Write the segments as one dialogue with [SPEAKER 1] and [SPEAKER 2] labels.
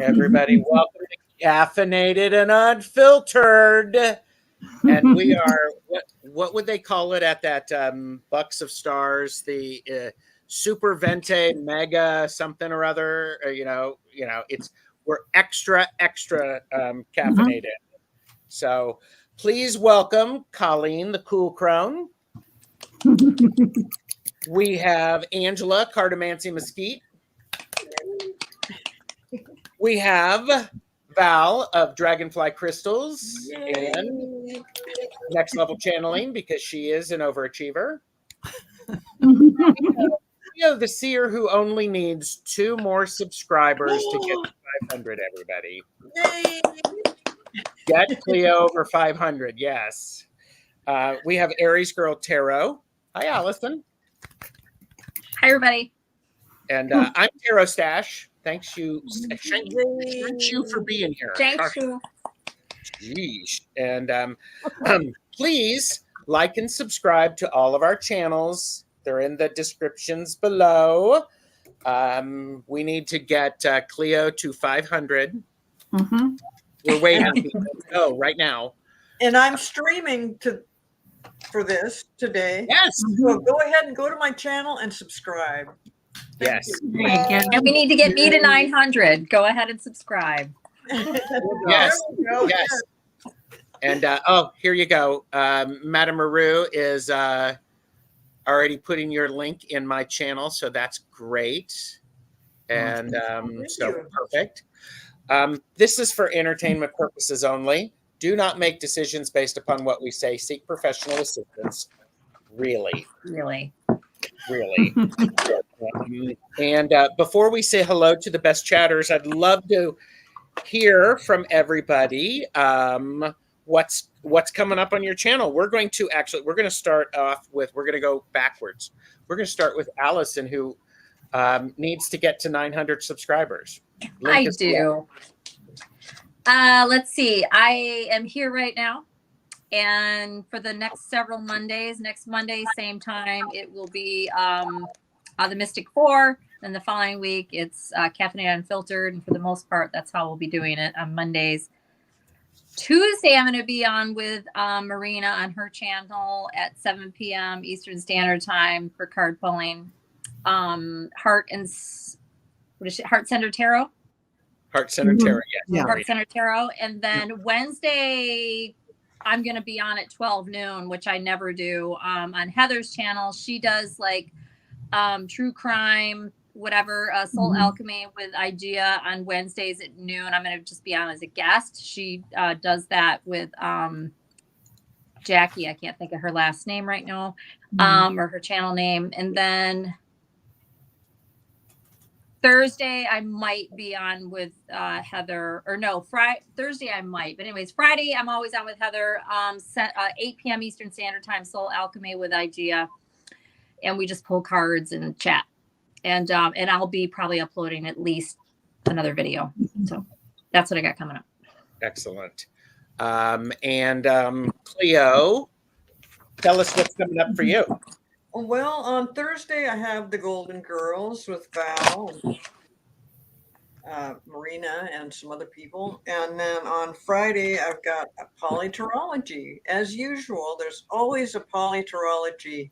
[SPEAKER 1] Everybody, welcome to Caffeinated and Unfiltered. And we are, what would they call it at that Bucks of Stars? The Super Vente Mega something or other. We're extra caffeinated. So please welcome Colleen, the cool crone. We have Angela Cardamancy Mesquite. We have Val of Dragonfly Crystals. Yay. And Next Level Channeling, because she is an overachiever. Cleo, the seer who only needs 2 more subscribers to get to 500, everybody. Yay. Get Cleo over 500, yes. We have Aries Girl Tarot. Hi, Allyson.
[SPEAKER 2] Hi, everybody.
[SPEAKER 1] And I'm Tarot Stash. Thank you for being here.
[SPEAKER 2] Thank you.
[SPEAKER 1] Jeez. And please like and subscribe to all of our channels. They're in the descriptions below. We need to get Cleo to 500. We're waiting. Go right now.
[SPEAKER 3] And I'm streaming for this today.
[SPEAKER 1] Yes.
[SPEAKER 3] So go ahead and go to my channel and subscribe.
[SPEAKER 1] Yes.
[SPEAKER 2] And we need to get me to 900. Go ahead and subscribe.
[SPEAKER 1] Yes. Yes. And here you go. Madame Maru is already putting your link in my channel, so that's great. And so perfect. This is for entertainment purposes only. Do not make decisions based upon what we say. Seek professional assistance. Really. And before we say hello to the best chatters, I'd love to hear from everybody what's coming up on your channel. We're going to start off with, we're going to go backwards. We're going to start with Allyson, who needs to get to 900 subscribers.
[SPEAKER 2] I do. Let's see. I am here right now. And for the next several Mondays, next Monday, same time, it will be the Mystic 4. Then the following week, it's Caffeinated Unfiltered. And for the most part, that's how we'll be doing it on Mondays. Tuesday, I'm going to be on with Marina on her channel at 7 p.m. Eastern Standard Time for card pulling. Heart Center Tarot?
[SPEAKER 1] Heart Center Tarot, yes.
[SPEAKER 2] Yeah. Heart Center Tarot. And then Wednesday, I'm going to be on at 12 noon, which I never do. On Heather's channel, she does like true crime, whatever, Soul Alchemy with Igea on Wednesdays at noon. I'm going to just be on as a guest. She does that with Jackie. I can't think of her last name right now, or her channel name. And then Thursday, I might be on with Heather, or no, Thursday I might. But anyways, Friday, I'm always on with Heather, 8 p.m. Eastern Standard Time, Soul Alchemy with Igea. And we just pull cards and chat. And I'll be probably uploading at least another video. So that's what I got coming up.
[SPEAKER 1] Excellent. And Cleo, tell us what's coming up for you.
[SPEAKER 3] Well, on Thursday, I have the Golden Girls with Val, Marina, and some other people. And then on Friday, I've got a polyterology. As usual, there's always a polyterology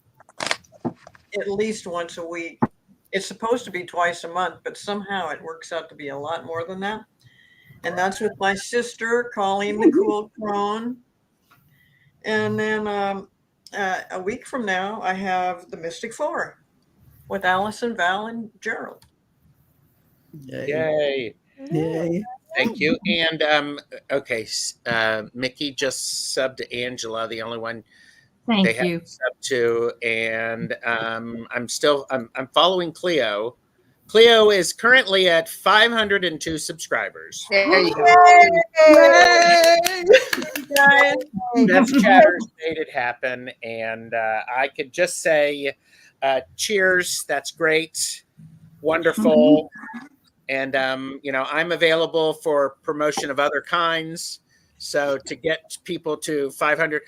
[SPEAKER 3] at least once a week. It's supposed to be twice a month, but somehow it works out to be a lot more than that. And that's with my sister, Colleen, the cool crone. And then a week from now, I have the Mystic 4 with Allyson, Val, and Gerald.
[SPEAKER 1] Yay. Thank you. And okay, Mickey just subbed to Angela, the only one
[SPEAKER 2] Thank you.
[SPEAKER 1] Sub to, and I'm following Cleo. Cleo is currently at 502 subscribers.
[SPEAKER 2] There you go.
[SPEAKER 1] Best chatters made it happen, and I could just say, cheers. That's great, wonderful, and I'm available for promotion of other kinds. So to get people to 500.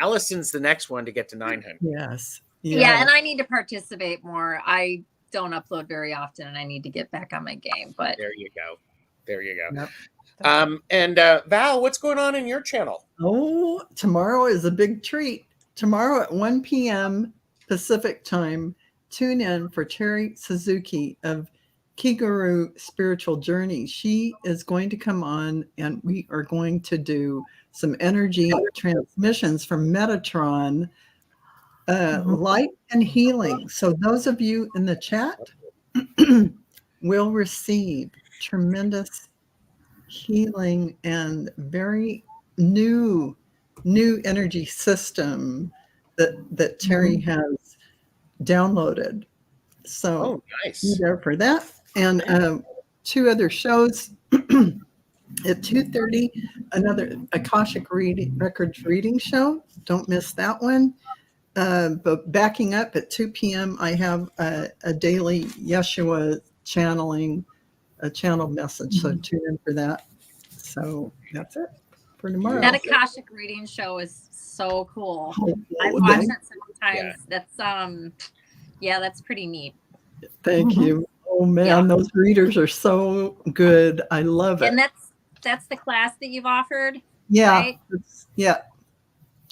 [SPEAKER 1] Allyson's the next one to get to 900.
[SPEAKER 4] Yes.
[SPEAKER 2] Yeah, and I need to participate more. I don't upload very often, and I need to get back on my game. But
[SPEAKER 1] There you go. There you go.
[SPEAKER 4] Yep.
[SPEAKER 1] And Val, what's going on in your channel?
[SPEAKER 4] Oh, tomorrow is a big treat. Tomorrow at 1 p.m. Pacific time, tune in for Terry Suzuki of Kiguru Spiritual Journey. She is going to come on and we are going to do some energy transmissions from Metatron, light and healing. So those of you in the chat will receive tremendous healing and very new energy system that Terry has downloaded. So be
[SPEAKER 1] nice.
[SPEAKER 4] there for that. And 2 other shows at 2:30, another Akashic Records reading show. Don't miss that one. But backing up at 2 p.m., I have a daily Yeshua channeling, a channel message. So tune in for that. So that's it for tomorrow.
[SPEAKER 2] that Akashic reading show is so cool.
[SPEAKER 4] Oh,
[SPEAKER 2] I've watched it several times.
[SPEAKER 1] Yeah.
[SPEAKER 2] That's pretty neat.
[SPEAKER 4] Thank you. Oh man, those readers are so good. I love it.
[SPEAKER 2] And that's the class that you've offered.
[SPEAKER 4] Yeah.
[SPEAKER 2] Right?
[SPEAKER 4] Yeah.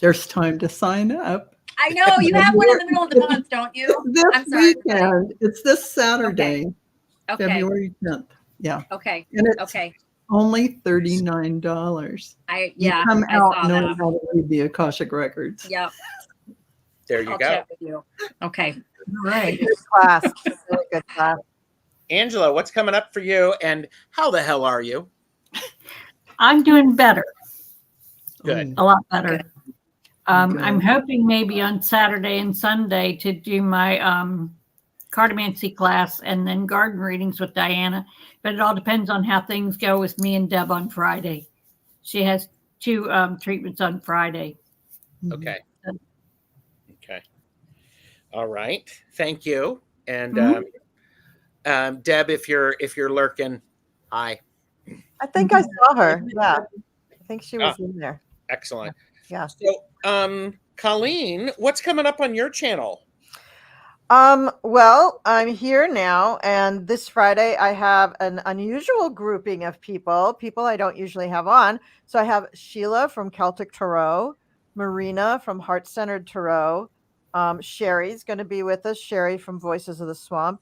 [SPEAKER 4] There's time to sign up.
[SPEAKER 2] I know you have one in the middle of the month, don't you?
[SPEAKER 4] This
[SPEAKER 2] I'm sorry.
[SPEAKER 4] weekend. It's this Saturday,
[SPEAKER 2] Okay.
[SPEAKER 4] February 10th. Yeah.
[SPEAKER 2] Okay.
[SPEAKER 4] And it's
[SPEAKER 2] Okay.
[SPEAKER 4] only $39.
[SPEAKER 2] You
[SPEAKER 4] come
[SPEAKER 2] I
[SPEAKER 4] out
[SPEAKER 2] saw
[SPEAKER 4] knowing
[SPEAKER 2] that.
[SPEAKER 4] how to read the Akashic Records.
[SPEAKER 2] Yep.
[SPEAKER 1] There you
[SPEAKER 2] I'll
[SPEAKER 1] go.
[SPEAKER 2] chat with you. Okay.
[SPEAKER 4] Right.
[SPEAKER 5] Good class. Really good class.
[SPEAKER 1] Angela, what's coming up for you? And how the hell are you?
[SPEAKER 6] I'm doing better,
[SPEAKER 1] Good.
[SPEAKER 6] a lot better.
[SPEAKER 4] Good.
[SPEAKER 6] I'm hoping maybe on Saturday and Sunday to do my cartomancy class and then garden readings with Diana. But it all depends on how things go with me and Deb on Friday. She has 2 treatments on Friday.
[SPEAKER 1] Okay. Okay. All right. Thank you. And Deb, if you're lurking, hi.
[SPEAKER 5] I think I saw her. Yeah. I think she was in there.
[SPEAKER 1] Excellent.
[SPEAKER 5] Yeah.
[SPEAKER 1] So, Colleen, what's coming up on your channel?
[SPEAKER 5] Well, I'm here now, and this Friday I have an unusual grouping of people I don't usually have on. So I have Sheila from Celtic Tarot, Marina from Heart Centered Tarot, Sherry's going to be with us, Sherry from Voices of the Swamp,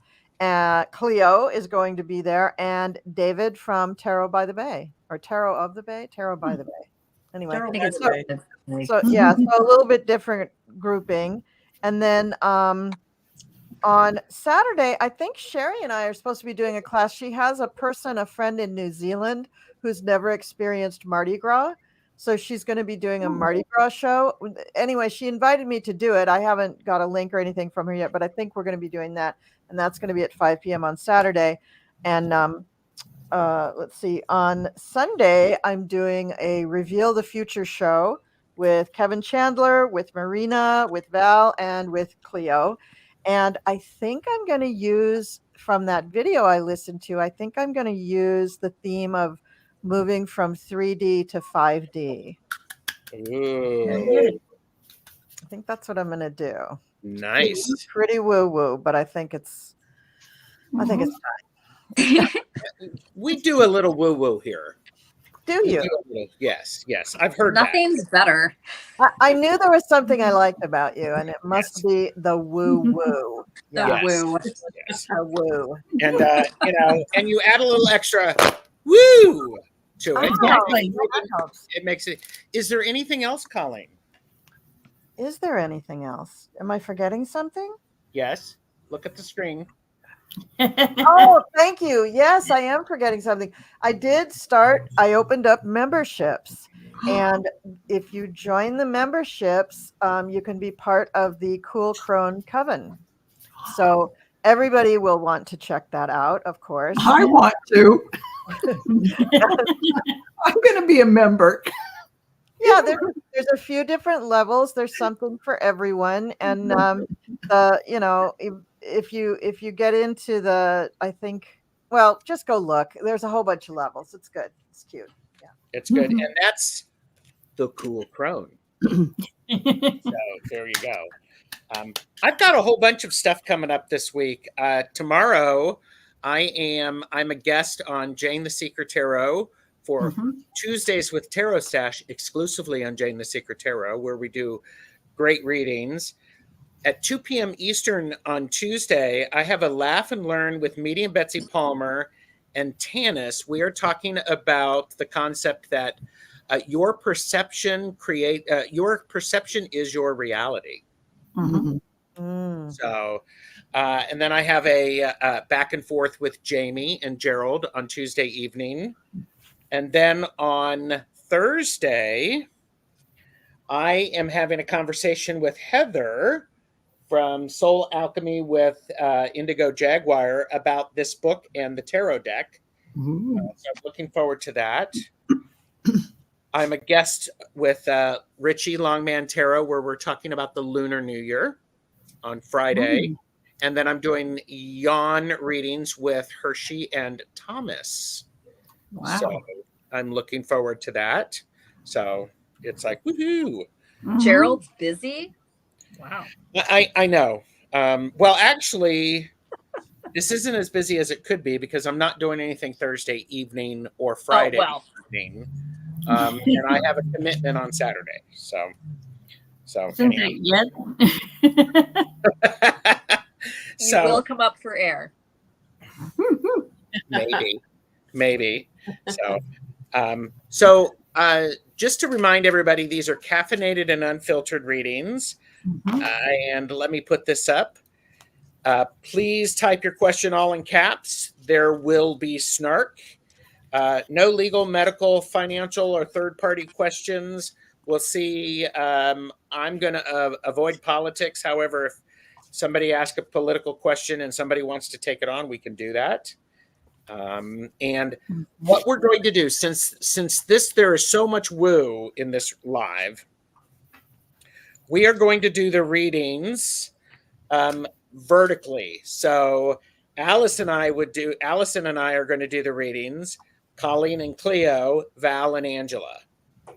[SPEAKER 5] Cleo is going to be there, and David from Tarot by the Bay, or Tarot of the Bay, Tarot by the Bay. Anyway,
[SPEAKER 3] Tarot
[SPEAKER 2] I think
[SPEAKER 3] by
[SPEAKER 2] it's
[SPEAKER 3] the Bay.
[SPEAKER 5] so yeah, so a little bit different grouping. And then on Saturday, I think Sherry and I are supposed to be doing a class. She has a friend in New Zealand who's never experienced Mardi Gras. So she's going to be doing a Mardi Gras show. Anyway, she invited me to do it. I haven't got a link or anything from her yet, but I think we're going to be doing that. And that's going to be at 5 p.m. on Saturday. And let's see, on Sunday, I'm doing a Reveal the Future show with Kevin Chandler, with Marina, with Val, and with Cleo. And I think I'm going to use, from that video I listened to, I think I'm going to use the theme of moving from 3D to 5D.
[SPEAKER 1] Ooh,
[SPEAKER 5] I think that's what I'm going to do.
[SPEAKER 1] nice.
[SPEAKER 5] It's pretty woo-woo, but I think it's fine.
[SPEAKER 1] We do a little woo-woo here.
[SPEAKER 5] Do
[SPEAKER 1] We
[SPEAKER 5] you?
[SPEAKER 1] do a little- Yes, yes. I've heard
[SPEAKER 2] Nothing's better.
[SPEAKER 5] I knew there was something I liked about you, and it must be the woo-woo.
[SPEAKER 2] The
[SPEAKER 5] Yeah,
[SPEAKER 2] woo.
[SPEAKER 1] that. Yes.
[SPEAKER 5] the woo.
[SPEAKER 1] And and you add a little extra woo to it.
[SPEAKER 6] Exactly.
[SPEAKER 5] That helps.
[SPEAKER 1] It makes it. Is there anything else, Colleen?
[SPEAKER 5] Is there anything else? Am I forgetting something?
[SPEAKER 1] Yes. Look at the screen.
[SPEAKER 5] Oh, thank you. Yes, I am forgetting something. I opened up memberships. And if you join the memberships, you can be part of the Cool Crone Coven. So everybody will want to check that out, of course.
[SPEAKER 4] I want to. I'm going to be a member.
[SPEAKER 5] Yeah, there's a few different levels. There's something for everyone. And if you get into the, I think, well, just go look. There's a whole bunch of levels. It's good. It's cute. Yeah.
[SPEAKER 1] It's good, and that's the Cool Crone. So there you go. I've got a whole bunch of stuff coming up this week. Tomorrow, I'm a guest on Jane the Secret Tarot for Tuesdays with Tarot Stash, exclusively on Jane the Secret Tarot, where we do great readings. At 2 p.m. Eastern on Tuesday, I have a Laugh and Learn with Medium Betsy Palmer and Tanis. We are talking about the concept that your perception is your reality. So, and then I have a back and forth with Jamie and Gerald on Tuesday evening. And then on Thursday, I am having a conversation with Heather from Soul Alchemy with Indigo Jaguar about this book and the tarot deck. So I'm looking forward to that. I'm a guest with Richie Longman Tarot, where we're talking about the Lunar New Year on Friday. And then I'm doing yawn readings with Hershey and Thomas.
[SPEAKER 6] Wow.
[SPEAKER 1] So I'm looking forward to that. So it's like, woohoo.
[SPEAKER 2] Gerald's busy. Wow.
[SPEAKER 1] I know. Well, actually, this isn't as busy as it could be because I'm not doing anything Thursday evening or Friday evening. And I have a commitment on Saturday. So
[SPEAKER 6] Isn't it yet?
[SPEAKER 2] You will come up for air.
[SPEAKER 1] Maybe. So just to remind everybody, these are caffeinated and unfiltered readings. And let me put this up. Please type your question all in caps. There will be snark. No legal, medical, financial, or third-party questions. We'll see. I'm going to avoid politics. However, if somebody asks a political question and somebody wants to take it on, we can do that. And what we're going to do, since there is so much woo in this live, we are going to do the readings vertically. So Allyson and I are going to do the readings. Colleen and Cleo, Val and Angela.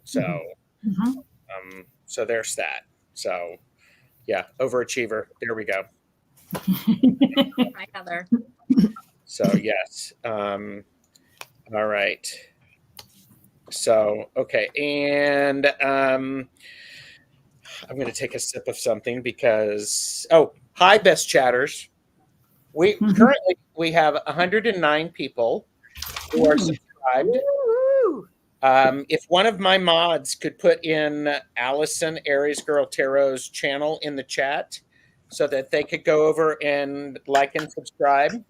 [SPEAKER 1] So, so there's that. So, yeah, overachiever. There we go.
[SPEAKER 2] Hi, Heather.
[SPEAKER 1] So yes. All right. So okay, and I'm going to take a sip of something because hi, best chatters. We currently have 109 people who are subscribed. If one of my mods could put in Allyson Aries Girl Tarot's channel in the chat so that they could go over and like and subscribe.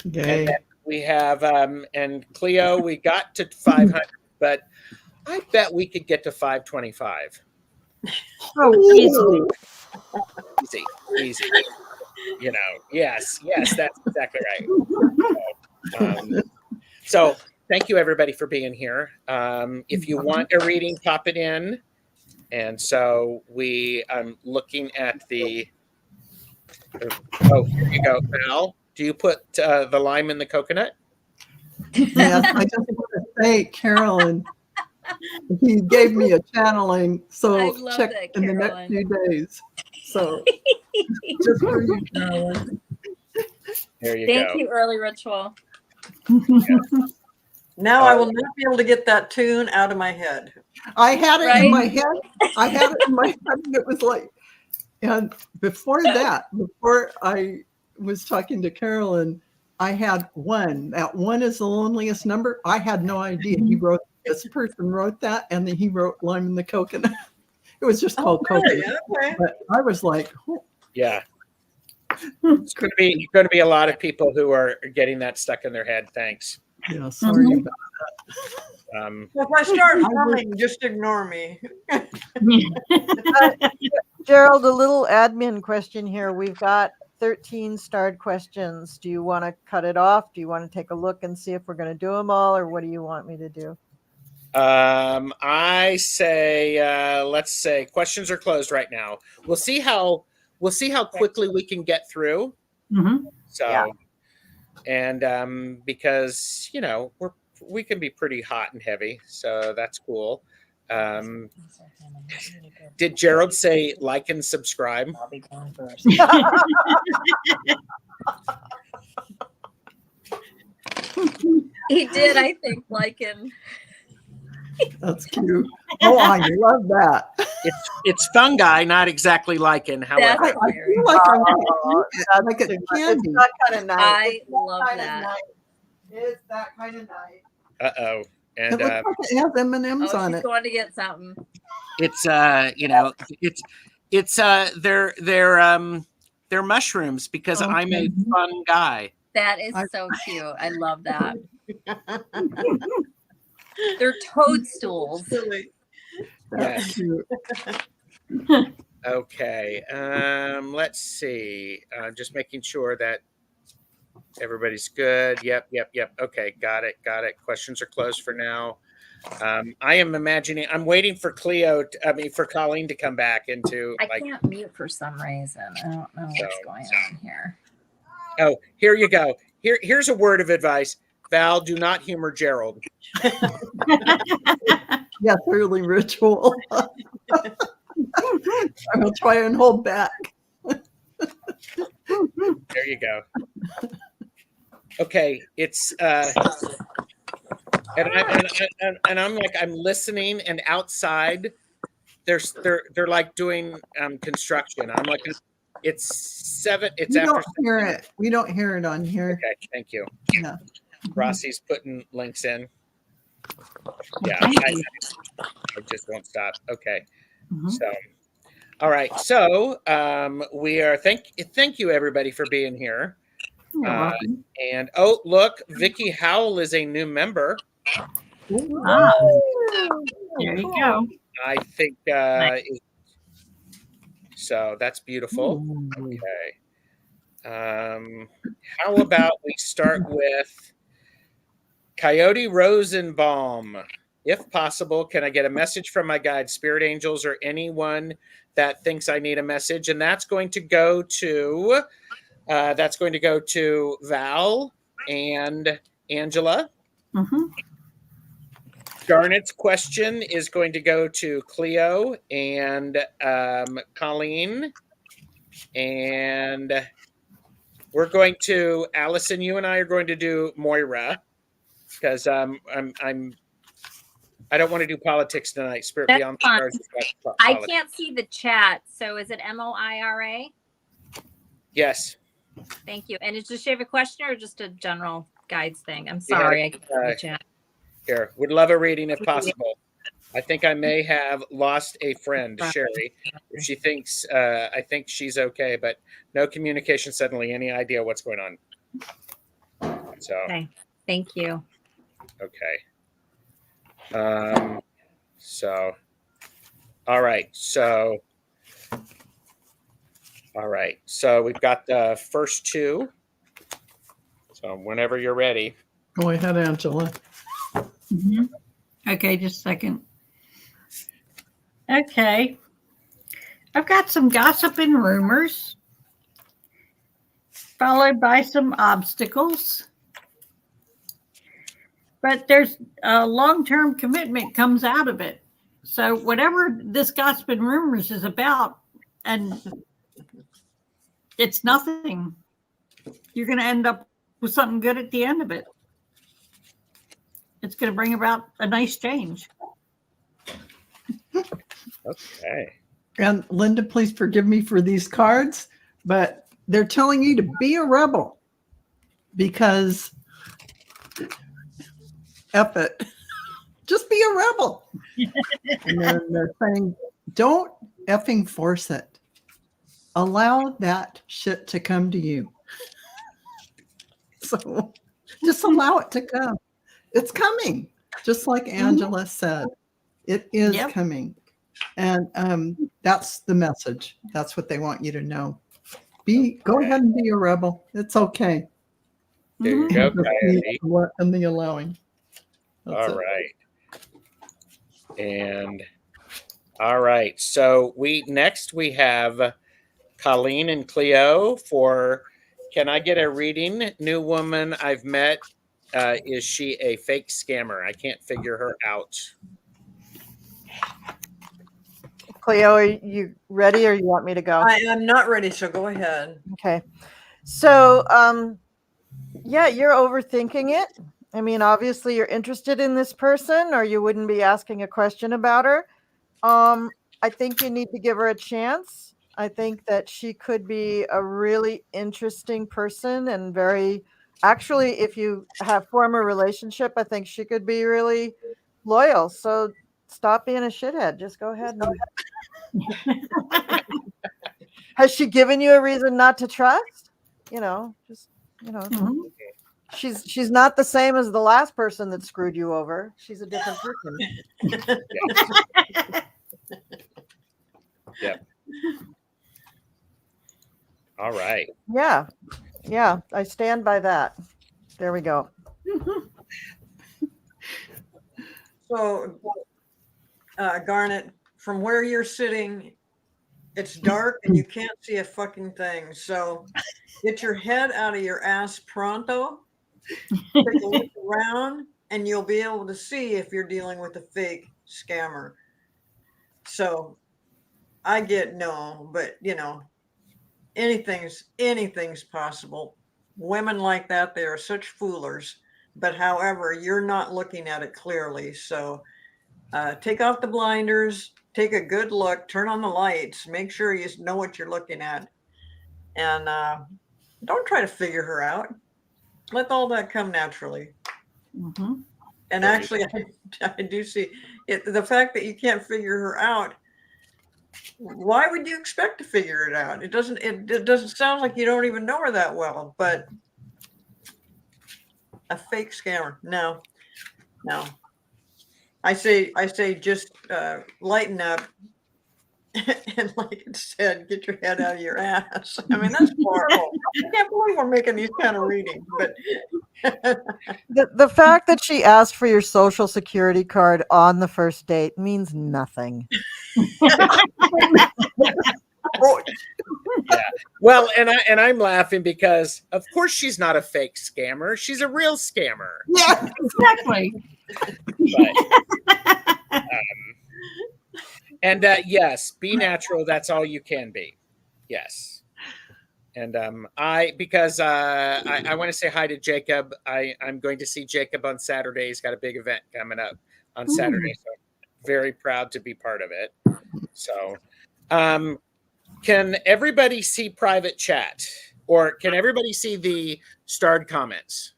[SPEAKER 4] Okay.
[SPEAKER 1] And then we have and Cleo, we got to 500, but I bet we could get to 525.
[SPEAKER 6] Easily.
[SPEAKER 1] Easy. You know, yes, that's exactly right. So thank you everybody for being here. If you want a reading, pop it in. And so I'm looking at the. Oh, here you go, Val. Do you put the lime in the coconut?
[SPEAKER 4] Yes, I just want to say, Carolyn, he gave me a channeling, so check in the next few days. So just for you, Carolyn.
[SPEAKER 1] There you go.
[SPEAKER 2] Thank you, Early Ritual.
[SPEAKER 3] Now I will not be able to get that tune out of my head.
[SPEAKER 4] I had it in my head. I had it in my head, and it was like, and before I was talking to Carolyn, I had one. That one is the loneliest number. I had no idea this person wrote that, and then he wrote Lime in the Coconut. It was just called Coconut. Okay. But I was like,
[SPEAKER 1] yeah. It's going to be a lot of people who are getting that stuck in their head. Thanks.
[SPEAKER 4] Yeah, sorry about that.
[SPEAKER 3] If I start humming, just ignore me.
[SPEAKER 5] Gerald, a little admin question here. We've got 13 starred questions. Do you want to cut it off? Do you want to take a look and see if we're going to do them all, or what do you want me to do?
[SPEAKER 1] I say let's say questions are closed right now. We'll see how quickly we can get through. So yeah. And because we can be pretty hot and heavy, so that's cool. Did Gerald say like and subscribe?
[SPEAKER 2] I'll be going first. He did, I think, like him.
[SPEAKER 4] That's cute. Oh, I love that.
[SPEAKER 1] It's fungi, not exactly lichen. However,
[SPEAKER 4] I feel like I want to eat it. Like it's
[SPEAKER 5] It's
[SPEAKER 4] candy.
[SPEAKER 5] that kind of night.
[SPEAKER 2] I
[SPEAKER 5] It's
[SPEAKER 2] love
[SPEAKER 5] kind of
[SPEAKER 2] that.
[SPEAKER 5] night. It's that kind of night.
[SPEAKER 1] uh-oh.
[SPEAKER 4] It
[SPEAKER 1] And
[SPEAKER 4] looks like it has M&Ms
[SPEAKER 2] Oh,
[SPEAKER 4] on
[SPEAKER 2] she's
[SPEAKER 4] it.
[SPEAKER 2] going to get something.
[SPEAKER 1] it's they're mushrooms because I'm a fun guy.
[SPEAKER 2] That is
[SPEAKER 4] I-
[SPEAKER 2] so cute. I love that. They're toadstools.
[SPEAKER 3] Silly.
[SPEAKER 4] That's cute.
[SPEAKER 1] Okay. Let's see. Just making sure that everybody's good. Yep. Okay, got it. Questions are closed for now. I am imagining. I'm waiting for for Colleen to come back into
[SPEAKER 2] I can't mute for some reason. I don't know what's going on here.
[SPEAKER 1] Oh, here you go. Here's a word of advice. Val, do not humor Gerald.
[SPEAKER 4] Yeah, early ritual. I will try and hold back.
[SPEAKER 1] There you go. Okay, it's and I'm like I'm listening, and outside they're like doing construction. I'm like it's 7. It's
[SPEAKER 4] We
[SPEAKER 1] after
[SPEAKER 4] don't hear it. We don't hear it on here.
[SPEAKER 1] Okay, thank you.
[SPEAKER 4] Yeah.
[SPEAKER 1] Rossi's putting links in. Yeah,
[SPEAKER 6] Thank
[SPEAKER 1] I
[SPEAKER 6] you.
[SPEAKER 1] just won't stop. Okay,
[SPEAKER 6] Mhm.
[SPEAKER 1] so all right, so we are thank you everybody for being here.
[SPEAKER 6] You're welcome.
[SPEAKER 1] And oh, look, Vicky Howell is a new member.
[SPEAKER 6] Ah, there you go.
[SPEAKER 1] I think so. That's beautiful. Okay. How about we start with Coyote Rosenbaum? If possible, can I get a message from my guide, spirit angels, or anyone that thinks I need a message? And that's going to go to Val and Angela.
[SPEAKER 6] Mm-hmm.
[SPEAKER 1] Garnet's question is going to go to Cleo and Colleen. And we're going to Allyson. You and I are going to do Moira because I don't want to do politics tonight. Spirit
[SPEAKER 2] That's
[SPEAKER 1] Beyond the
[SPEAKER 2] fine.
[SPEAKER 1] Stars is about
[SPEAKER 2] I
[SPEAKER 1] politics.
[SPEAKER 2] can't see the chat. So is it Moira?
[SPEAKER 1] Yes.
[SPEAKER 2] Thank you. And does she have a question or just a general guides thing? I'm sorry. I can't see the chat.
[SPEAKER 1] Here, would love a reading if possible. I think I may have lost a friend, Sherry. If she thinks, I think she's okay, but no communication suddenly. Any idea what's going on? So,
[SPEAKER 2] Okay. Thank you.
[SPEAKER 1] okay. So, all right. So, we've got the first two. So whenever you're ready.
[SPEAKER 4] Go ahead, Angela.
[SPEAKER 6] Mm-hmm. Okay, just a second. Okay. I've got some gossip and rumors, followed by some obstacles. But there's a long-term commitment comes out of it. So whatever this gossip and rumors is about, and it's nothing, you're going to end up with something good at the end of it. It's going to bring about a nice change.
[SPEAKER 1] Okay.
[SPEAKER 4] And Linda, please forgive me for these cards, but they're telling you to be a rebel because F it. Just be a rebel. And then they're saying, don't effing force it. Allow that shit to come to you. So just allow it to come. It's coming. Just like Angela said, it is coming. And that's the message. That's what they want you to know. Go ahead and be a rebel. It's okay.
[SPEAKER 1] There you go, Coyote.
[SPEAKER 4] And the allowing. That's
[SPEAKER 1] All
[SPEAKER 4] it.
[SPEAKER 1] right. And all right. So we have Colleen and Cleo for can I get a reading? New woman I've met. Is she a fake scammer? I can't figure her out.
[SPEAKER 5] Cleo, are you ready or you want me to go?
[SPEAKER 3] I am not ready, so go ahead.
[SPEAKER 5] Okay. So, yeah, you're overthinking it. I mean, obviously you're interested in this person or you wouldn't be asking a question about her. I think you need to give her a chance. I think that she could be a really interesting person and actually, if you have formed a relationship, I think she could be really loyal. So stop being a shithead. Just go ahead and has she given you a reason not to trust?
[SPEAKER 6] Mhm.
[SPEAKER 5] She's not the same as the last person that screwed you over. She's a different person.
[SPEAKER 1] Yep. All right.
[SPEAKER 5] Yeah, I stand by that. There we go.
[SPEAKER 3] So, Garnet, from where you're sitting, it's dark and you can't see a fucking thing. So get your head out of your ass pronto. Take a look around and you'll be able to see if you're dealing with a fake scammer. So I get no, but anything's possible. Women like that, they are such foolers. But however, you're not looking at it clearly. So take off the blinders, take a good look, turn on the lights, make sure you know what you're looking at. And don't try to figure her out. Let all that come naturally.
[SPEAKER 6] Mhm.
[SPEAKER 3] And actually, I do see it. The fact that you can't figure her out, why would you expect to figure it out? It doesn't sound like you don't even know her that well, but a fake scammer. No. I say just lighten up and like it said, get your head out of your ass. I mean, that's horrible. I can't believe we're making these kind of readings, but
[SPEAKER 5] The fact that she asked for your social security card on the first date means nothing.
[SPEAKER 1] Yeah. Well, and I'm laughing because of course she's not a fake scammer. She's a real scammer.
[SPEAKER 4] Yeah.
[SPEAKER 6] Exactly.
[SPEAKER 1] But, and yes, be natural. That's all you can be. Yes. And I want to say hi to Jacob. I'm going to see Jacob on Saturday. He's got a big event coming up on Saturday. So very proud to be part of it. So can everybody see private chat or can everybody see the starred comments?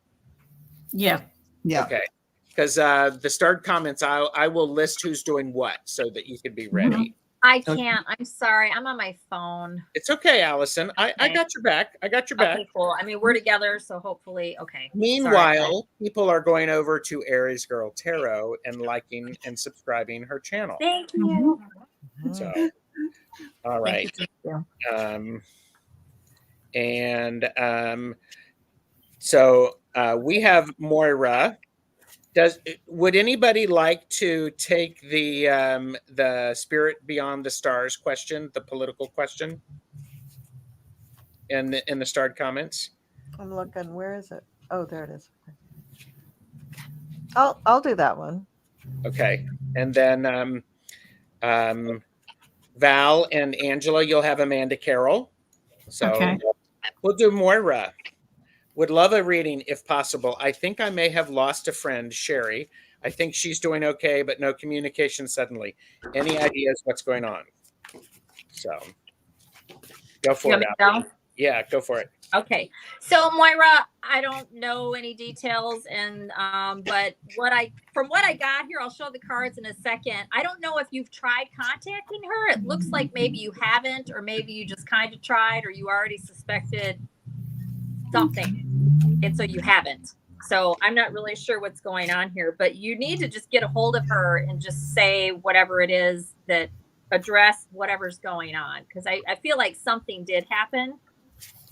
[SPEAKER 6] Yeah.
[SPEAKER 4] Yeah.
[SPEAKER 1] Okay. Because the starred comments, I will list who's doing what so that you can be ready.
[SPEAKER 2] I can't. I'm sorry. I'm on my phone.
[SPEAKER 1] It's okay, Allison. I got your back. I got your back.
[SPEAKER 2] Okay, cool. I mean, we're together, so hopefully, okay.
[SPEAKER 1] Meanwhile, people are going over to Aries Girl Tarot and liking and subscribing her channel.
[SPEAKER 2] Thank you.
[SPEAKER 1] So, all right. So we have Moira. Would anybody like to take the Spirit Beyond the Stars question, the political question, in the starred comments?
[SPEAKER 5] I'm looking. Where is it? Oh, there it is. I'll do that one.
[SPEAKER 1] Okay, and then Val and Angela, you'll have Amanda Carroll. So
[SPEAKER 6] Okay.
[SPEAKER 1] We'll do Moira. Would love a reading if possible. I think I may have lost a friend, Sherry. I think she's doing okay, but no communication suddenly. Any ideas what's going on? So go for it. Yeah, go for it.
[SPEAKER 2] Okay. So Moira, I don't know any details and but from what I got here, I'll show the cards in a second. I don't know if you've tried contacting her. It looks like maybe you haven't, or maybe you just kind of tried, or you already suspected something. And so you haven't. So I'm not really sure what's going on here, but you need to just get a hold of her and just say whatever it is that address whatever's going on. Because I feel like something did happen.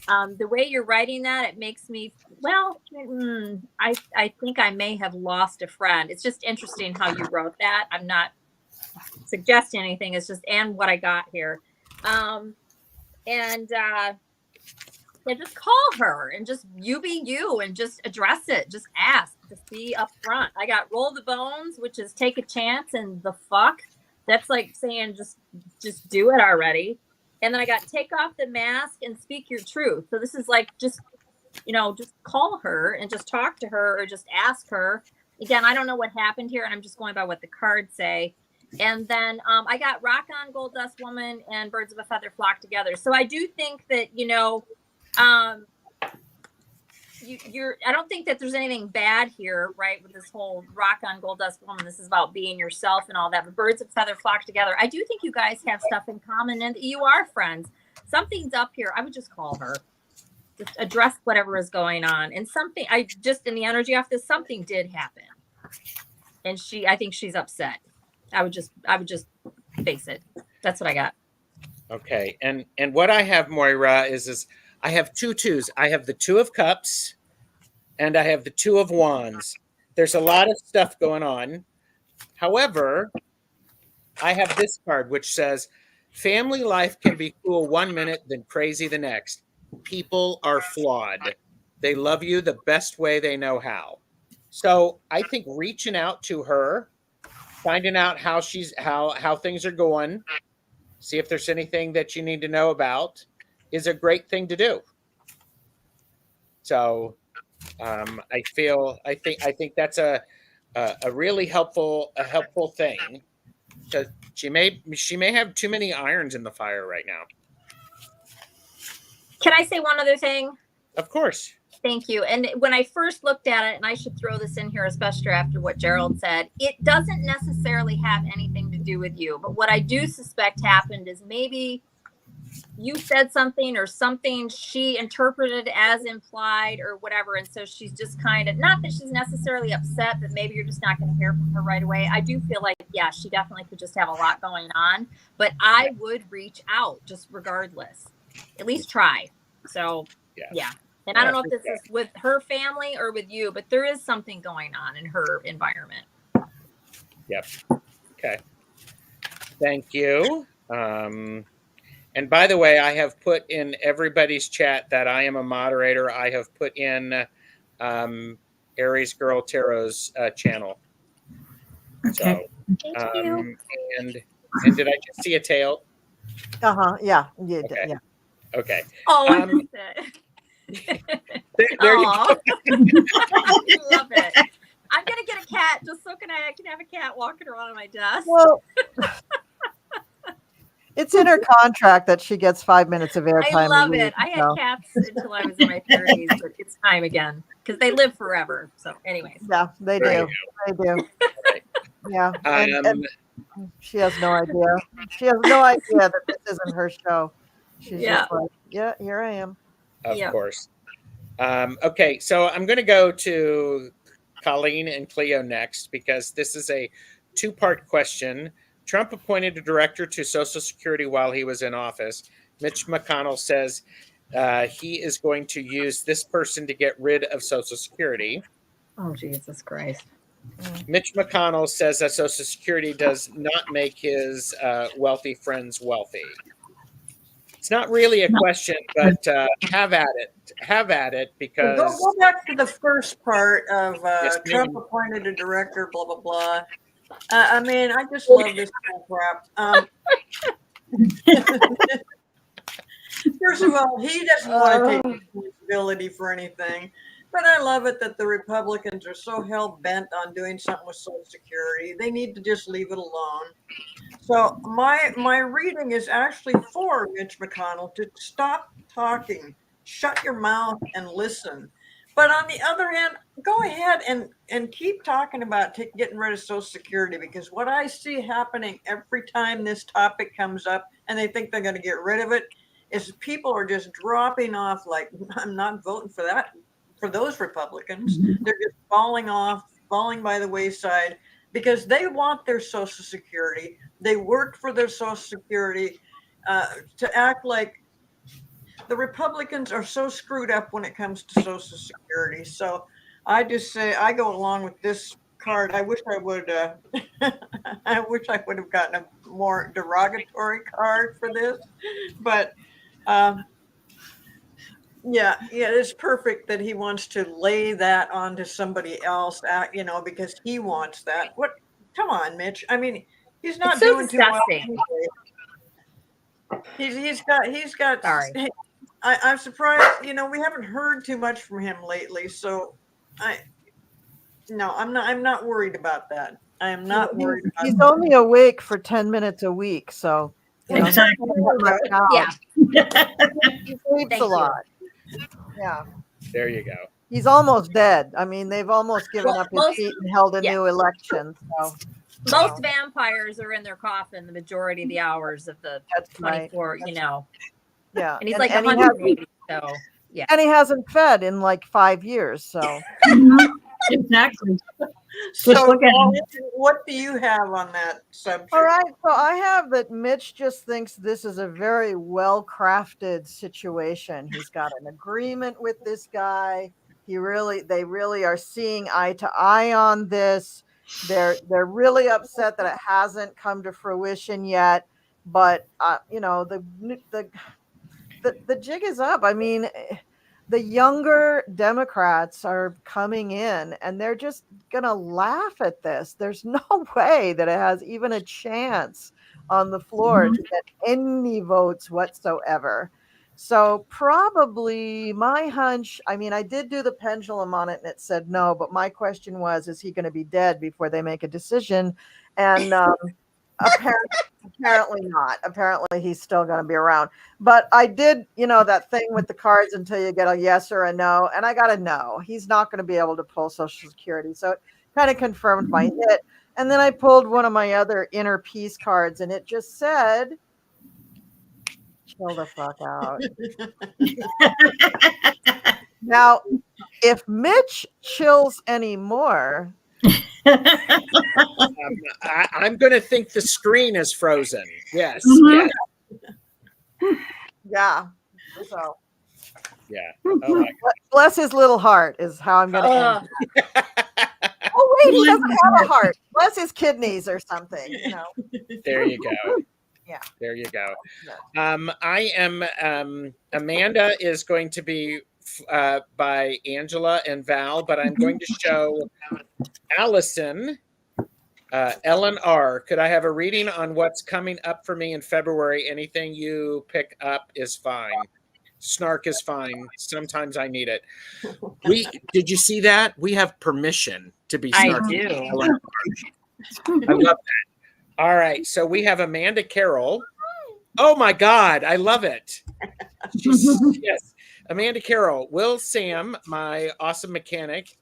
[SPEAKER 2] The way you're writing that, it makes me, I think I may have lost a friend. It's just interesting how you wrote that. I'm not suggesting anything. It's just, and what I got here. Yeah, just call her and just you be you and just address it. Just ask. Just be upfront. I got roll the bones, which is take a chance, and the fuck. That's like saying just do it already. And then I got take off the mask and speak your truth. So this is like just call her and just talk to her or just ask her. Again, I don't know what happened here, and I'm just going by what the cards say. And then I got Rock On, Gold Dust Woman, and Birds of a Feather Flock Together. So I do think that, I don't think that there's anything bad here, right, with this whole Rock On, Gold Dust Woman. This is about being yourself and all that. But Birds of a Feather Flock Together, I do think you guys have stuff in common and you are friends. Something's up here. I would just call her. Just address whatever is going on. And something, in the energy off this, something did happen. And I think she's upset. I would just face it. That's what I got.
[SPEAKER 1] Okay. And what I have, Moira, is I have two twos. I have the Two of Cups and I have the Two of Wands. There's a lot of stuff going on. However, I have this card, which says, family life can be cool 1 minute, then crazy the next. People are flawed. They love you the best way they know how. So I think reaching out to her, finding out how things are going, see if there's anything that you need to know about, is a great thing to do. So I think that's a really helpful thing. So she may have too many irons in the fire right now.
[SPEAKER 2] Can I say one other thing?
[SPEAKER 1] Of course.
[SPEAKER 2] Thank you. And when I first looked at it, and I should throw this in here, especially after what Gerald said, it doesn't necessarily have anything to do with you. But what I do suspect happened is maybe you said something or something she interpreted as implied or whatever. And so she's just kind of, not that she's necessarily upset, but maybe you're just not going to hear from her right away. I do feel like, yeah, she definitely could just have a lot going on. But I would reach out just regardless. At least try. So, yeah. And I don't know if this is with her family or with you, but there is something going on in her environment.
[SPEAKER 1] Yep. Okay. Thank you. And by the way, I have put in everybody's chat that I am a moderator. I have put in Aries Girl Tarot's channel.
[SPEAKER 6] Okay.
[SPEAKER 1] So,
[SPEAKER 2] Thank you.
[SPEAKER 1] And did I just see a tail?
[SPEAKER 5] Yeah.
[SPEAKER 1] Okay.
[SPEAKER 5] Yeah.
[SPEAKER 1] Okay.
[SPEAKER 2] Oh, I missed it.
[SPEAKER 1] There you go.
[SPEAKER 2] I love it. I'm gonna get a cat just so I can have a cat walking around on my desk.
[SPEAKER 5] Well, it's in her contract that she gets 5 minutes of airtime.
[SPEAKER 2] I love it. I had cats until I was in my 30s, but it's time again because they live forever. So, anyways.
[SPEAKER 5] Yeah, they do. They do. Yeah. And she has no idea. She has no idea that this isn't her show. She's just like, yeah, here I am.
[SPEAKER 1] Of course. Okay, so I'm going to go to Colleen and Cleo next because this is a two-part question. Trump appointed a director to Social Security while he was in office. Mitch McConnell says he is going to use this person to get rid of Social Security.
[SPEAKER 2] Oh, Jesus Christ.
[SPEAKER 1] Mitch McConnell says that Social Security does not make his wealthy friends wealthy. It's not really a question, but have at it. Have at it because...
[SPEAKER 3] Go back to the first part of Trump appointed a director, blah, blah, blah. I mean, I just love this kind of crap. First of all, he doesn't want to take responsibility for anything. But I love it that the Republicans are so hell-bent on doing something with Social Security. They need to just leave it alone. So my reading is actually for Mitch McConnell to stop talking, shut your mouth, and listen. But on the other hand, go ahead and keep talking about getting rid of Social Security, because what I see happening every time this topic comes up and they think they're going to get rid of it is people are just dropping off like, I'm not voting for that, for those Republicans. They're just falling by the wayside because they want their Social Security. They work for their Social Security to act like the Republicans are so screwed up when it comes to Social Security. So I just say I go along with this card. I wish I would. I wish I would have gotten a more derogatory card for this, but yeah, it's perfect that he wants to lay that onto somebody else, because he wants that. What? Come on, Mitch. I mean, He's not
[SPEAKER 2] It's so
[SPEAKER 3] doing too well.
[SPEAKER 2] disgusting.
[SPEAKER 3] He's got.
[SPEAKER 2] Sorry.
[SPEAKER 3] I'm surprised. We haven't heard too much from him lately. So, I'm not worried about that. I am not worried about
[SPEAKER 5] He's
[SPEAKER 3] that.
[SPEAKER 5] only awake for 10 minutes a week, so
[SPEAKER 6] Exactly.
[SPEAKER 2] Yeah.
[SPEAKER 5] he sleeps
[SPEAKER 2] Thank
[SPEAKER 5] a
[SPEAKER 2] you.
[SPEAKER 5] lot. Yeah.
[SPEAKER 1] There you go.
[SPEAKER 5] He's almost dead. I mean, they've almost given
[SPEAKER 2] Well,
[SPEAKER 5] up his
[SPEAKER 2] most-
[SPEAKER 5] seat and held a
[SPEAKER 2] yeah.
[SPEAKER 5] new election. So
[SPEAKER 2] Most vampires are in their coffin the majority of the hours of the
[SPEAKER 5] that's right.
[SPEAKER 2] 24,
[SPEAKER 5] Yeah.
[SPEAKER 2] And he's like
[SPEAKER 5] he
[SPEAKER 2] 180, so
[SPEAKER 5] and he hasn't fed in like 5 years. So
[SPEAKER 6] Exactly.
[SPEAKER 3] So,
[SPEAKER 6] Just look at him.
[SPEAKER 3] what do you have on that subject?
[SPEAKER 5] all right. So I have that Mitch just thinks this is a very well crafted situation. He's got an agreement with this guy. They really are seeing eye to eye on this. They're really upset that it hasn't come to fruition yet. But the jig is up. I mean, the younger Democrats are coming in and they're just gonna laugh at this. There's no way that it has even a chance on the floor to get any votes whatsoever. So probably my hunch, I mean, I did do the pendulum on it and it said no, but my question was, is he going to be dead before they make a decision? And apparently not. Apparently he's still going to be around. But I did, that thing with the cards until you get a yes or a no. And I got a no. He's not going to be able to pull Social Security. So it kind of confirmed my hit. And then I pulled one of my other inner peace cards and it just said, chill the fuck out. Now, if Mitch chills anymore,
[SPEAKER 1] I'm going to think the screen is frozen. Yes.
[SPEAKER 6] Mhm.
[SPEAKER 1] Yes.
[SPEAKER 5] yeah. So
[SPEAKER 1] Yeah. Oh my God.
[SPEAKER 5] bless his little heart is how I'm going to end. Oh wait, he doesn't have a heart. Bless his kidneys or something.
[SPEAKER 1] There you go.
[SPEAKER 5] Yeah.
[SPEAKER 1] There you go. I am. Amanda is going to be by Angela and Val, but I'm going to show Allyson, Ellen R. Could I have a reading on what's coming up for me in February? Anything you pick up is fine. Snark is fine. Sometimes I need it. Did you see that? We have permission to be
[SPEAKER 2] I
[SPEAKER 1] snarky.
[SPEAKER 2] do.
[SPEAKER 1] I love that. All right. So we have Amanda Carroll. Oh my God. I love it. Yes. Amanda Carroll, will Sam, my awesome mechanic,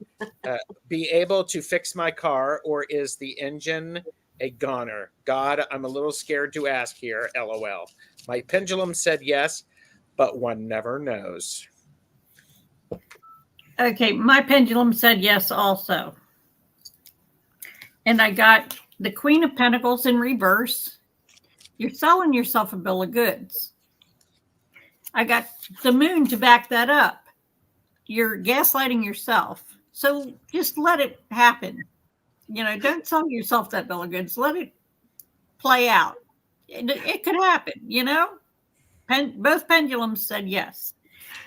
[SPEAKER 1] be able to fix my car, or is the engine a goner? God, I'm a little scared to ask here. LOL. My pendulum said yes, but one never knows.
[SPEAKER 6] Okay, my pendulum said yes also. And I got the Queen of Pentacles in reverse. You're selling yourself a bill of goods. I got the Moon to back that up. You're gaslighting yourself. So just let it happen. Don't sell yourself that bill of goods. Let it play out. It could happen, Both pendulums said yes.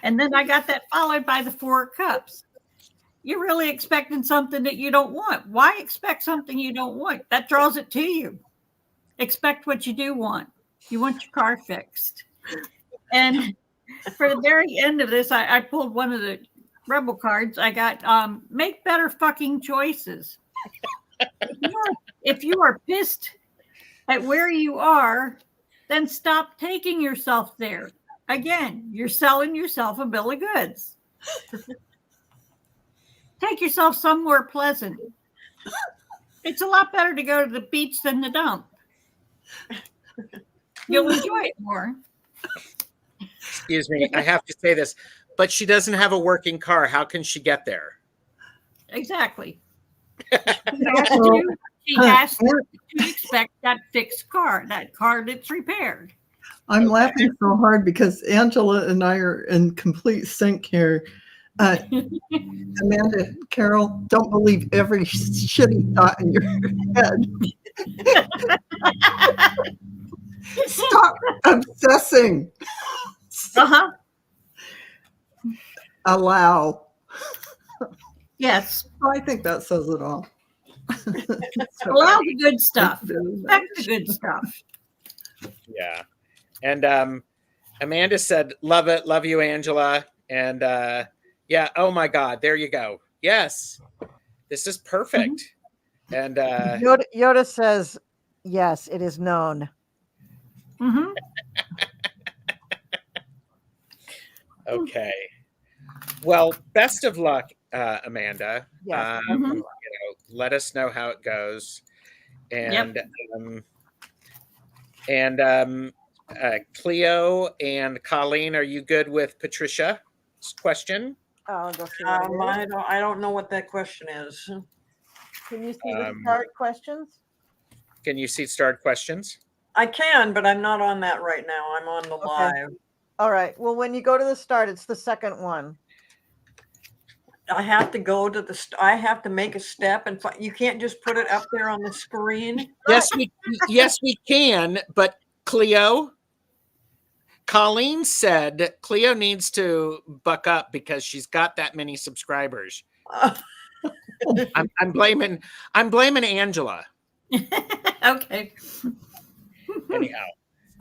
[SPEAKER 6] And then I got that followed by the Four of Cups. You're really expecting something that you don't want. Why expect something you don't want? That draws it to you. Expect what you do want. You want your car fixed. And for the very end of this, I pulled one of the Rebel cards. I got make better fucking choices. If you are pissed at where you are, then stop taking yourself there. Again, you're selling yourself a bill of goods. Take yourself somewhere pleasant. It's a lot better to go to the beach than the dump. You'll enjoy it more.
[SPEAKER 1] Excuse me. I have to say this, but she doesn't have a working car. How can she get there?
[SPEAKER 6] Exactly. She has to expect that fixed car, that car that's repaired.
[SPEAKER 4] I'm laughing so hard because Angela and I are in complete sync here. Amanda Carroll, don't believe every shitty thought in your head. Stop obsessing.
[SPEAKER 6] Uh-huh.
[SPEAKER 4] Allow.
[SPEAKER 6] Yes.
[SPEAKER 4] I think that says it all.
[SPEAKER 6] Allow the good stuff.
[SPEAKER 4] Thank you very
[SPEAKER 6] Back
[SPEAKER 4] much.
[SPEAKER 6] to good stuff.
[SPEAKER 1] Yeah. And Amanda said, love it. Love you, Angela. And yeah, oh my God, there you go. Yes, this is perfect. And
[SPEAKER 5] Yoda says, yes, it is known.
[SPEAKER 6] Mm-hmm.
[SPEAKER 1] okay. Well, best of luck, Amanda.
[SPEAKER 5] Yes.
[SPEAKER 1] Let us know how it goes. And Cleo and Colleen, are you good with Patricia's question?
[SPEAKER 5] I'll go see what it is.
[SPEAKER 3] I don't know what that question is.
[SPEAKER 5] Can you see the start questions?
[SPEAKER 1] Can you see start questions?
[SPEAKER 3] I can, but I'm not on that right now. I'm on the live.
[SPEAKER 5] All right. Well, when you go to the start, it's the second one.
[SPEAKER 3] I have to go to I have to make a step, and you can't just put it up there on the screen.
[SPEAKER 1] Yes, we can. But Colleen said Cleo needs to buck up because she's got that many subscribers. I'm blaming Angela.
[SPEAKER 6] Okay.
[SPEAKER 1] Anyhow.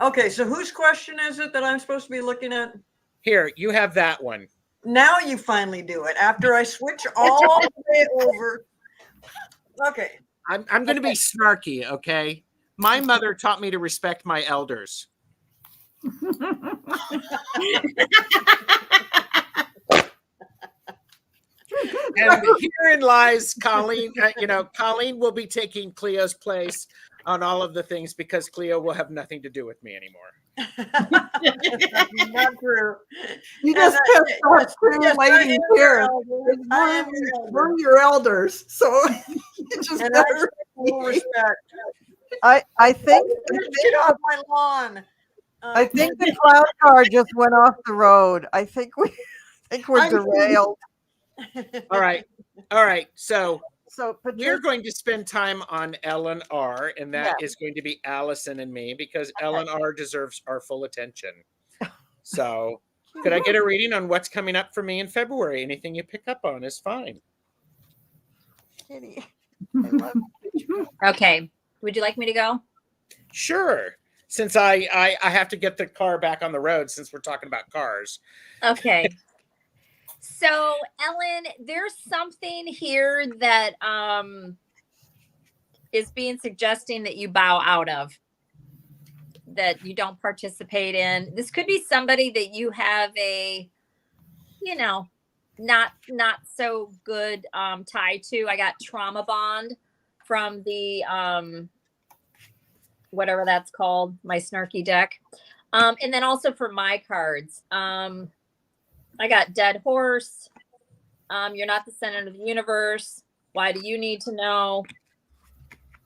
[SPEAKER 3] Okay, so whose question is it that I'm supposed to be looking at?
[SPEAKER 1] Here, you have that one.
[SPEAKER 3] Now you finally do it after I switch all the way over. Okay.
[SPEAKER 1] I'm going to be snarky, okay? My mother taught me to respect my elders. And herein lies Colleen. Colleen will be taking Cleo's place on all of the things because Cleo will have nothing to do with me anymore.
[SPEAKER 3] Not true.
[SPEAKER 4] You just kept start ladies here. We're your elders, so you just
[SPEAKER 3] And
[SPEAKER 4] better.
[SPEAKER 3] full respect.
[SPEAKER 5] I think
[SPEAKER 3] Get off my lawn.
[SPEAKER 5] I think the cloud car just went off the road. I think we're derailed.
[SPEAKER 1] All right. So
[SPEAKER 5] So
[SPEAKER 1] we're going to spend time on Ellen R, and that is going to be Allyson and me because Ellen R deserves our full attention. So could I get a reading on what's coming up for me in February? Anything you pick up on is fine.
[SPEAKER 5] Kitty, I love you.
[SPEAKER 2] Okay. Would you like me to go?
[SPEAKER 1] Sure. Since I have to get the car back on the road since we're talking about cars.
[SPEAKER 2] Okay. So, Ellen, there's something here that is being suggesting that you bow out of, that you don't participate in. This could be somebody that you have a, not so good tie to. I got trauma bond from the whatever that's called, my snarky deck. And then also for my cards. I got dead horse. You're not the center of the universe. Why do you need to know?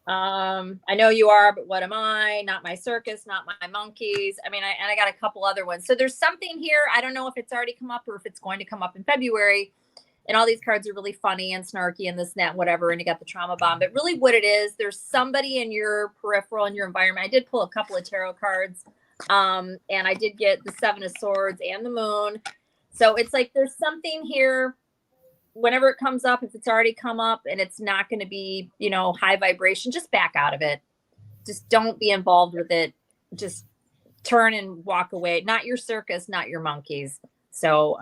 [SPEAKER 2] I know you are, but what am I? Not my circus, not my monkeys. I mean, I got a couple other ones. So there's something here. I don't know if it's already come up or if it's going to come up in February. And all these cards are really funny and snarky and this, and that, whatever. And you got the trauma bomb. But really what it is, there's somebody in your peripheral, in your environment. I did pull a couple of tarot cards. And I did get the Seven of Swords and the Moon. So it's like there's something here. Whenever it comes up, if it's already come up and it's not going to be, high vibration, just back out of it. Just don't be involved with it. Just turn and walk away. Not your circus, not your monkeys. So,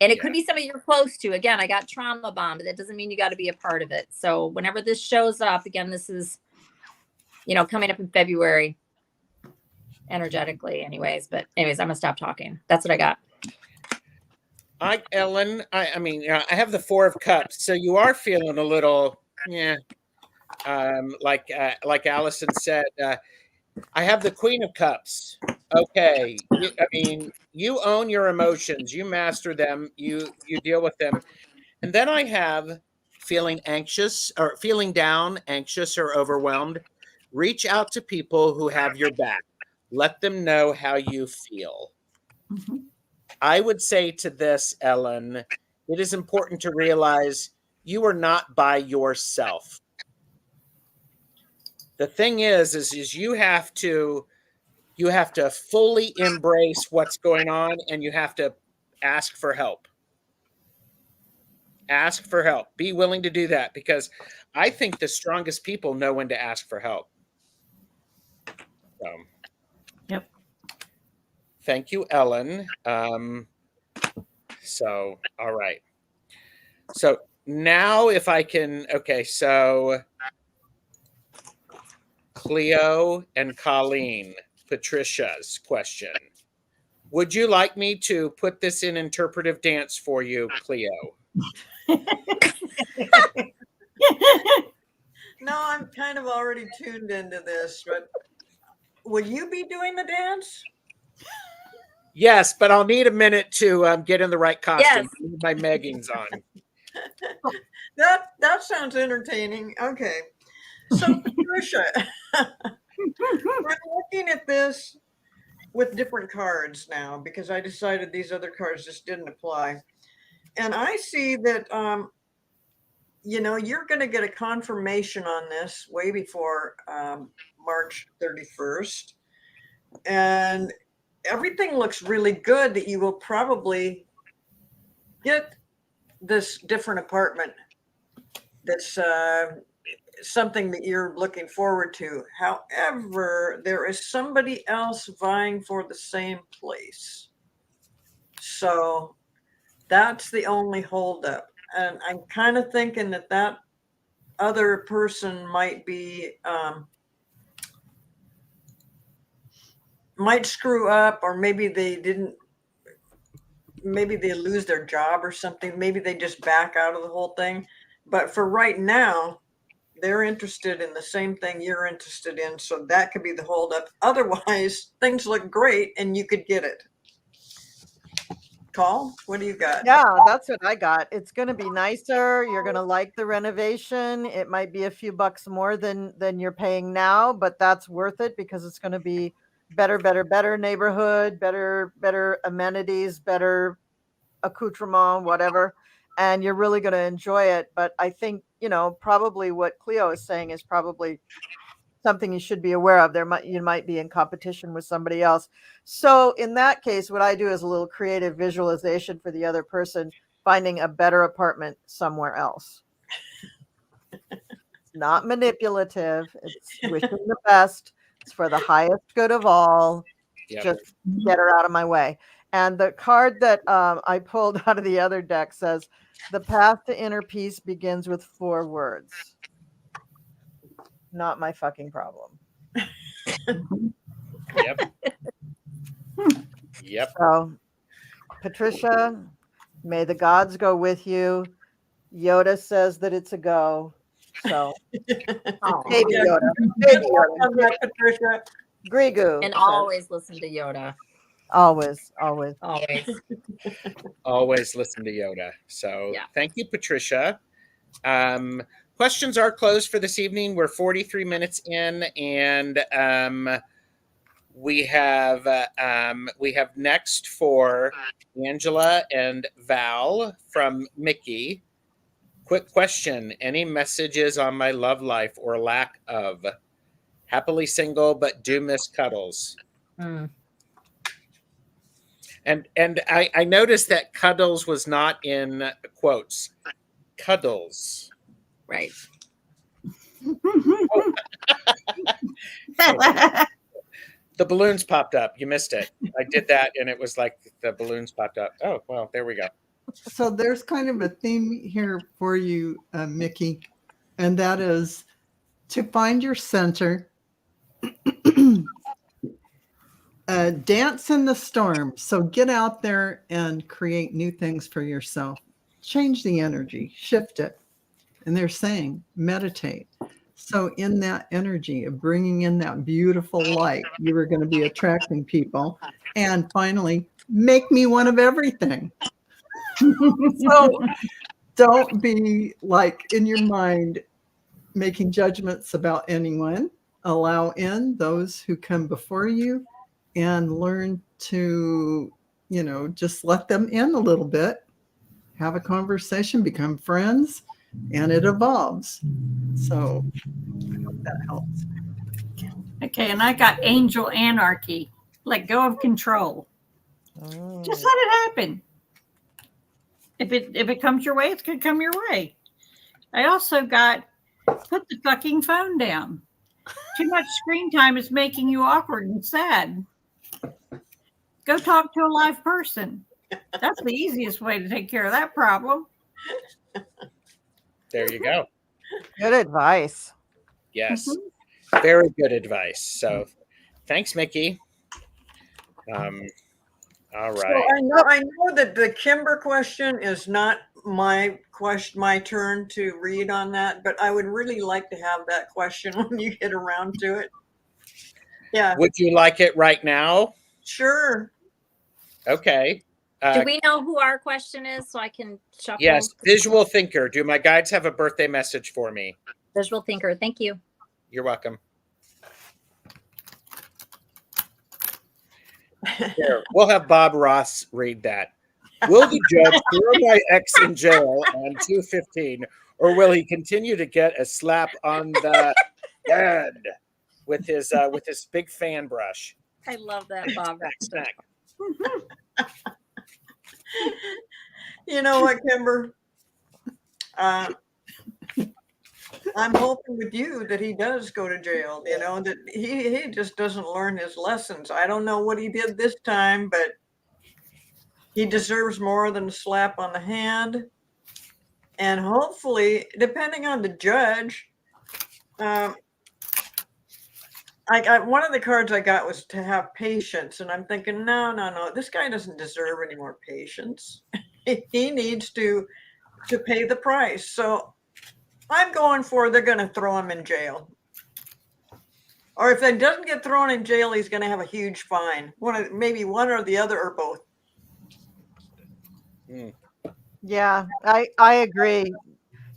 [SPEAKER 2] and it could be somebody you're close to. Again, I got trauma bomb, but that doesn't mean you got to be a part of it. So whenever this shows up, again, this is, coming up in February energetically anyways. But anyways, I'm going to stop talking. That's what I got.
[SPEAKER 1] Ellen, I have the Four of Cups, so you are feeling a little, like Allyson said. I have the Queen of Cups. Okay, you own your emotions, you master them, you deal with them, and then I have feeling anxious or feeling down, anxious or overwhelmed. Reach out to people who have your back. Let them know how you feel.
[SPEAKER 6] Mm-hmm.
[SPEAKER 1] I would say to this, Ellen, it is important to realize you are not by yourself. The thing is you have to fully embrace what's going on and you have to ask for help. Ask for help. Be willing to do that, because I think the strongest people know when to ask for help. So,
[SPEAKER 6] Yep.
[SPEAKER 1] thank you, Ellen. So, all right. So now if I can, okay, so Cleo and Colleen, Patricia's question. Would you like me to put this in interpretive dance for you, Cleo?
[SPEAKER 3] No, I'm kind of already tuned into this, but will you be doing the dance?
[SPEAKER 1] Yes, but I'll need a minute to get in the right costume.
[SPEAKER 2] Yes.
[SPEAKER 1] I need my meggings on.
[SPEAKER 3] That sounds entertaining. Okay. So Patricia, we're looking at this with different cards now because I decided these other cards just didn't apply. And I see that you're going to get a confirmation on this way before March 31st. And everything looks really good that you will probably get this different apartment that's something that you're looking forward to. However, there is somebody else vying for the same place. So that's the only holdup. And I'm kind of thinking that other person might be, might screw up, or maybe they lose their job or something. Maybe they just back out of the whole thing. But for right now, they're interested in the same thing you're interested in. So that could be the holdup. Otherwise, things look great and you could get it. Call, what do you got?
[SPEAKER 5] Yeah, that's what I got. It's going to be nicer. You're going to like the renovation. It might be a few bucks more than you're paying now, but that's worth it because it's going to be better neighborhood, better amenities, better accoutrement, whatever. And you're really going to enjoy it. But I think, probably what Cleo is saying is probably something you should be aware of. You might be in competition with somebody else. So in that case, what I do is a little creative visualization for the other person, finding a better apartment somewhere else. It's not manipulative. It's wishing the best. It's for the highest good of all.
[SPEAKER 1] Yep.
[SPEAKER 5] Just get her out of my way. And the card that I pulled out of the other deck says, the path to inner peace begins with 4 words. Not my fucking problem.
[SPEAKER 1] Yep. Yep.
[SPEAKER 5] So, Patricia, may the gods go with you. Yoda says that it's a go. So, baby Yoda. Baby Yoda.
[SPEAKER 3] Patricia.
[SPEAKER 5] Grigu.
[SPEAKER 2] And always listen to Yoda.
[SPEAKER 5] Always.
[SPEAKER 2] Always.
[SPEAKER 1] Always listen to Yoda. So
[SPEAKER 2] Yeah.
[SPEAKER 1] Thank you, Patricia. Questions are closed for this evening. We're 43 minutes in, and we have next for Angela and Val from Mickey. Quick question: any messages on my love life or lack of? Happily single, but do miss cuddles. And I noticed that cuddles was not in quotes. Cuddles.
[SPEAKER 2] Right.
[SPEAKER 1] The balloons popped up. You missed it. I did that, and it was like the balloons popped up. Oh, well, there we go.
[SPEAKER 4] So there's kind of a theme here for you, Mickey, and that is to find your center. Dance in the storm. So get out there and create new things for yourself. Change the energy, shift it. And they're saying, meditate. So in that energy of bringing in that beautiful light, you are going to be attracting people. And finally, make me one of everything. So don't be like in your mind making judgments about anyone. Allow in those who come before you and learn to, just let them in a little bit, have a conversation, become friends, and it evolves. So I hope that helps.
[SPEAKER 6] Okay, and I got angel anarchy. Let go of control. Just let it happen. If it comes your way, it's going to come your way. I also got put the fucking phone down. Too much screen time is making you awkward and sad. Go talk to a live person. That's the easiest way to take care of that problem.
[SPEAKER 1] There you go.
[SPEAKER 5] Good advice.
[SPEAKER 1] Yes. Very good advice. So thanks, Mickey. All
[SPEAKER 3] So
[SPEAKER 1] right.
[SPEAKER 3] I know that the Kimber question is not my question, my turn to read on that, but I would really like to have that question when you get around to it. Yeah,
[SPEAKER 1] Would you like it right now?
[SPEAKER 3] sure.
[SPEAKER 1] Okay.
[SPEAKER 2] Do we know who our question is so I can shuffle?
[SPEAKER 1] Yes, visual thinker. Do my guides have a birthday message for me?
[SPEAKER 2] Visual thinker. Thank you.
[SPEAKER 1] You're welcome. Here, we'll have Bob Ross read that. Will the judge throw my ex in jail on 2/15, or will he continue to get a slap on the head with his big fan brush?
[SPEAKER 2] I love that, Bob.
[SPEAKER 1] Snack.
[SPEAKER 3] You know what, Kimber? I'm hoping with you that he does go to jail, you know, that he just doesn't learn his lessons. I don't know what he did this time, but he deserves more than a slap on the hand. And hopefully, depending on the judge, one of the cards I got was to have patience. And I'm thinking, no, this guy doesn't deserve any more patience. He needs to pay the price. So I'm going for they're going to throw him in jail. Or if he doesn't get thrown in jail, he's going to have a huge fine. Maybe one or the other or both.
[SPEAKER 5] Yeah, I agree.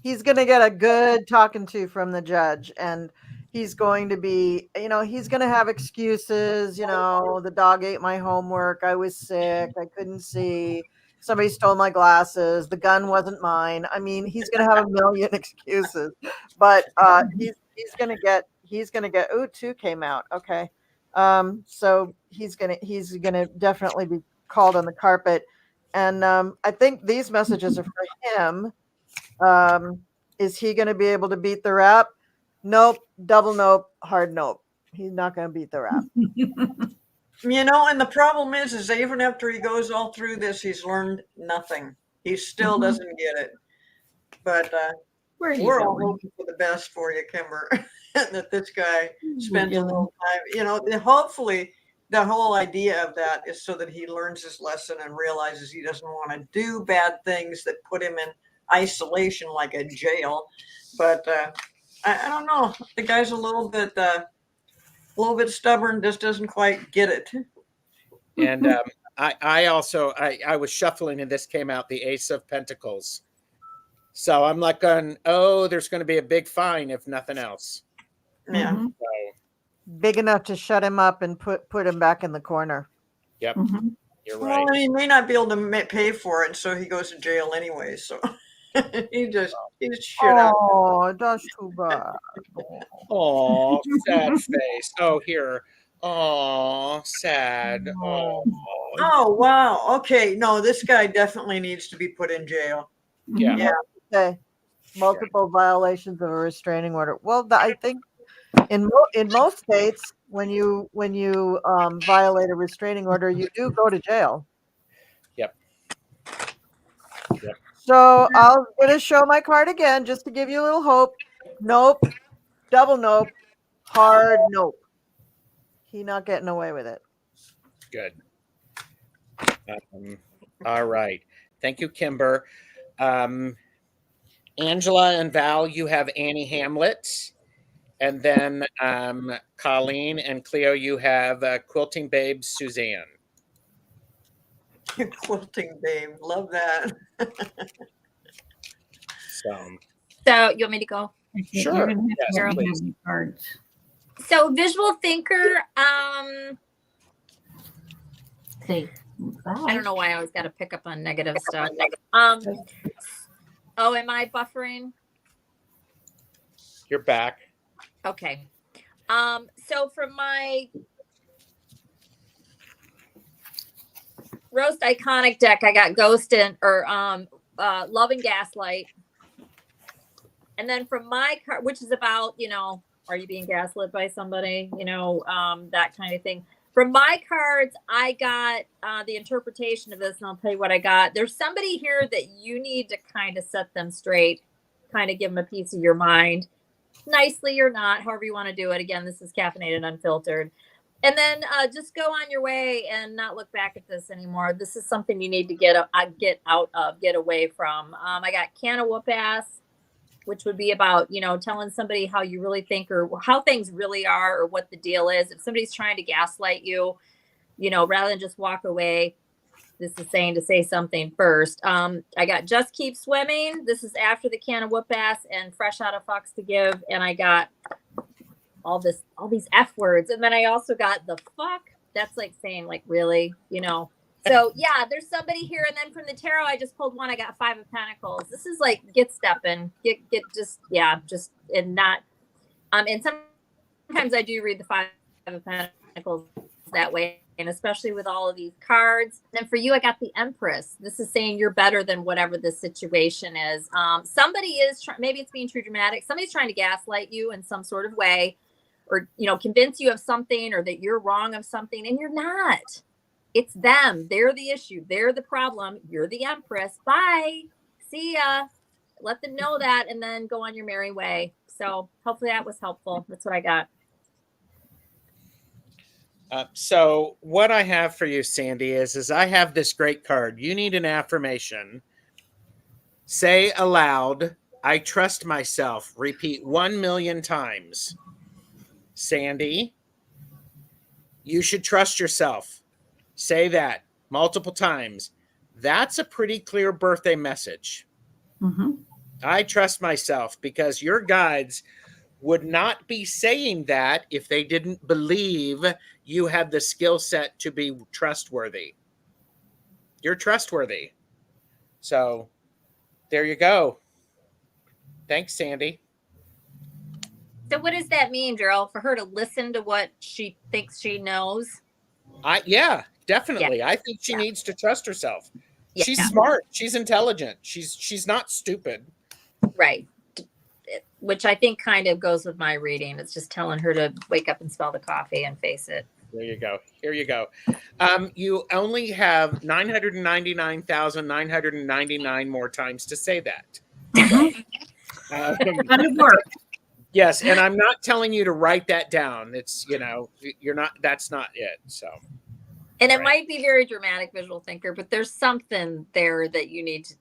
[SPEAKER 5] He's going to get a good talking to from the judge, and he's going to be, he's going to have excuses. The dog ate my homework. I was sick. I couldn't see. Somebody stole my glasses. The gun wasn't mine. I mean, he's going to have a million excuses, but he's going to get. Ooh, 2 came out. Okay, so he's gonna definitely be called on the carpet, and I think these messages are for him. Is he going to be able to beat the rap? Nope. Double nope. Hard nope. He's not going to beat the rap.
[SPEAKER 3] And the problem is even after he goes all through this, he's learned nothing. He still doesn't get it. But we're all hoping for the best for you, Kimber, that this guy spends a little time. Hopefully the whole idea of that is so that he learns his lesson and realizes he doesn't want to do bad things that put him in isolation like a jail. But I don't know. The guy's a little bit stubborn, just doesn't quite get it.
[SPEAKER 1] And I also was shuffling and this came out, the Ace of Pentacles. So I'm like there's going to be a big fine if nothing else.
[SPEAKER 3] Yeah.
[SPEAKER 1] So,
[SPEAKER 5] big enough to shut him up and put him back in the corner.
[SPEAKER 1] Yep. You're right.
[SPEAKER 3] Well, he may not be able to pay for it, so he goes to jail anyway. So he's shit out.
[SPEAKER 5] Oh, that's too bad.
[SPEAKER 1] Oh, sad face. Oh, here. Oh, sad. Oh.
[SPEAKER 3] Oh, wow. Okay. No, this guy definitely needs to be put in jail.
[SPEAKER 1] Yeah.
[SPEAKER 3] Yeah.
[SPEAKER 5] Okay. Multiple violations of a restraining order. Well, I think in most states, when you violate a restraining order, you do go to jail.
[SPEAKER 1] Yep.
[SPEAKER 5] So I'm going to show my card again just to give you a little hope. Nope. Double nope. Hard nope. He not getting away with it.
[SPEAKER 1] Good. All right. Thank you, Kimber. Angela and Val, you have Annie Hamlet. And then Colleen and Cleo, you have Quilting Babe Suzanne.
[SPEAKER 3] Quilting Babe. Love that.
[SPEAKER 2] So you want me to go?
[SPEAKER 1] Sure.
[SPEAKER 6] Yes,
[SPEAKER 1] Please.
[SPEAKER 6] cards.
[SPEAKER 2] So visual thinker,
[SPEAKER 6] See.
[SPEAKER 2] I don't know why I always got to pick up on negative stuff. Am I buffering?
[SPEAKER 1] You're back.
[SPEAKER 2] Okay. So for my Roast Iconic deck, I got Ghost and love and gaslight. And then from my card, which is about, are you being gaslit by somebody? That kind of thing. From my cards, I got the interpretation of this, and I'll tell you what I got. There's somebody here that you need to kind of set them straight, kind of give them a piece of your mind, nicely or not, however you want to do it. Again, this is caffeinated, unfiltered. And then just go on your way and not look back at this anymore. This is something you need to get out of, get away from. I got can of whoop ass, which would be about, telling somebody how you really think or how things really are or what the deal is. If somebody's trying to gaslight you, rather than just walk away, this is saying to say something first. I got just keep swimming. This is after the can of whoop ass and fresh out of fucks to give. And I got all these F words. And then I also got the fuck. That's like saying like, really, So yeah, there's somebody here. And then from the tarot, I just pulled one. I got 5 of Pentacles. This is like get stepping, and not, and sometimes I do read the 5 of Pentacles that way. And especially with all of these cards. And for you, I got the Empress. This is saying you're better than whatever the situation is. Somebody is maybe it's being too dramatic. Somebody's trying to gaslight you in some sort of way, or, convince you of something, or that you're wrong of something, and you're not. It's them. They're the issue. They're the problem. You're the Empress. Bye. See ya. Let them know that, and then go on your merry way. So hopefully that was helpful. That's what I got.
[SPEAKER 1] So what I have for you, Sandy, is I have this great card. You need an affirmation. Say aloud, I trust myself. Repeat 1 million times. Sandy, you should trust yourself. Say that multiple times. That's a pretty clear birthday message.
[SPEAKER 6] Mm-hmm.
[SPEAKER 1] I trust myself, because your guides would not be saying that if they didn't believe you had the skill set to be trustworthy. You're trustworthy. So there you go. Thanks, Sandy.
[SPEAKER 2] So what does that mean, Gerald? For her to listen to what she thinks she knows?
[SPEAKER 1] Yeah, definitely. Yeah. I think she needs to trust herself. Yeah. She's smart. She's intelligent. She's not stupid.
[SPEAKER 2] Right. Which I think kind of goes with my reading. It's just telling her to wake up and smell the coffee and face it.
[SPEAKER 1] There you go. Here you go. You only have 999,999 more times to say that.
[SPEAKER 6] That'll work.
[SPEAKER 1] Yes, and I'm not telling you to write that down. It's, you're not, that's not it. So.
[SPEAKER 2] And it might be very dramatic, visual thinker, but there's something there that you need to,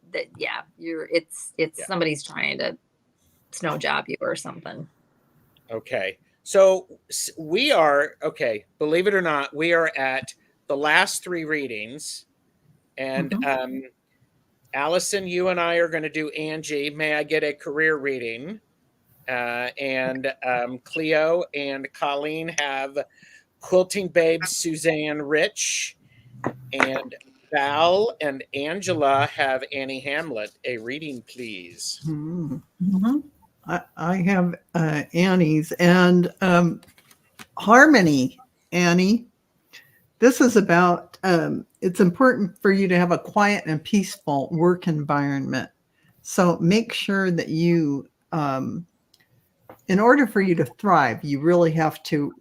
[SPEAKER 2] it's somebody's trying to snow job you or something.
[SPEAKER 1] Okay. So we are, believe it or not, we are at the last 3 readings, and Allyson, you and I are going to do Angie. May I get a career reading? And Cleo and Colleen have Quilting Babes, Suzanne Rich, and Val and Angela have Annie Hamlet. A reading, please.
[SPEAKER 4] Mm-hmm. I have Annie's and Harmony. Annie, this is about it's important for you to have a quiet and peaceful work environment. So make sure that you in order for you to thrive, you really have to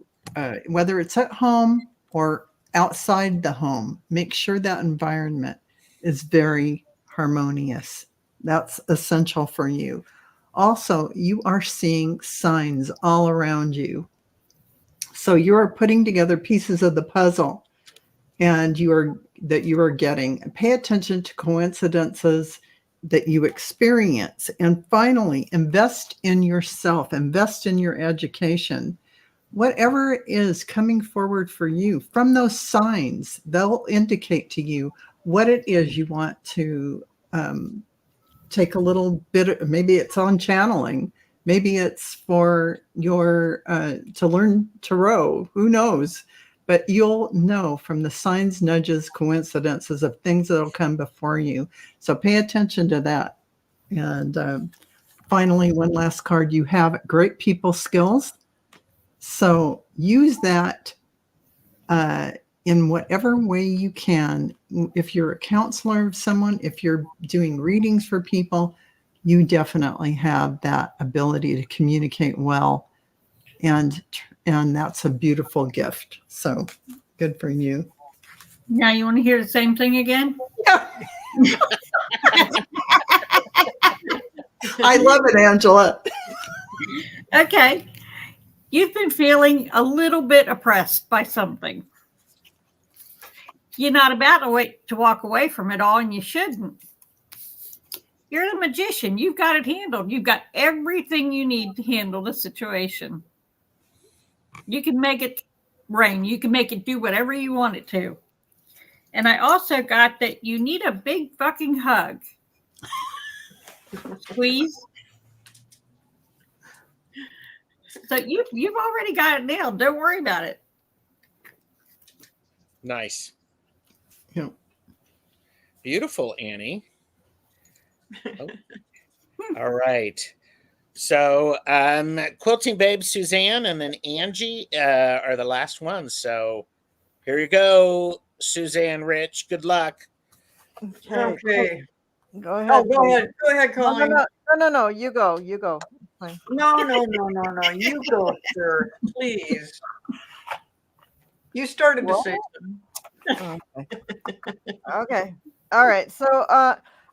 [SPEAKER 4] whether it's at home or outside the home, make sure that environment is very harmonious. That's essential for you. Also, you are seeing signs all around you. So you are putting together pieces of the puzzle, and you are getting. Pay attention to coincidences that you experience. And finally, invest in yourself, invest in your education. Whatever is coming forward for you from those signs, they'll indicate to you what it is you want to take a little bit. Maybe it's on channeling. Maybe it's for your to learn to row. Who knows? But you'll know from the signs, nudges, coincidences of things that'll come before you. So pay attention to that. And finally, one last card. You have great people skills. So use that in whatever way you can. If you're a counselor of someone, if you're doing readings for people, you definitely have that ability to communicate well. And that's a beautiful gift. So good for you.
[SPEAKER 6] Now you want to hear the same thing again?
[SPEAKER 4] I love it, Angela.
[SPEAKER 6] Okay. You've been feeling a little bit oppressed by something. You're not about to walk away from it all, and you shouldn't. You're the magician. You've got it handled. You've got everything you need to handle the situation. You can make it rain. You can make it do whatever you want it to. And I also got that you need a big fucking hug. Squeeze. So you've already got it nailed. Don't worry about it.
[SPEAKER 1] Nice.
[SPEAKER 4] Yeah.
[SPEAKER 1] Beautiful, Annie. Oh. All right. So Quilting Babe, Suzanne, and then Angie are the last ones. So here you go, Suzanne Rich. Good luck.
[SPEAKER 3] Okay.
[SPEAKER 5] Go ahead.
[SPEAKER 3] Oh, go ahead. Go ahead, Colleen.
[SPEAKER 5] No. You go. Fine.
[SPEAKER 3] No. You go, sir. Please. You started to say something.
[SPEAKER 5] Okay. All right. So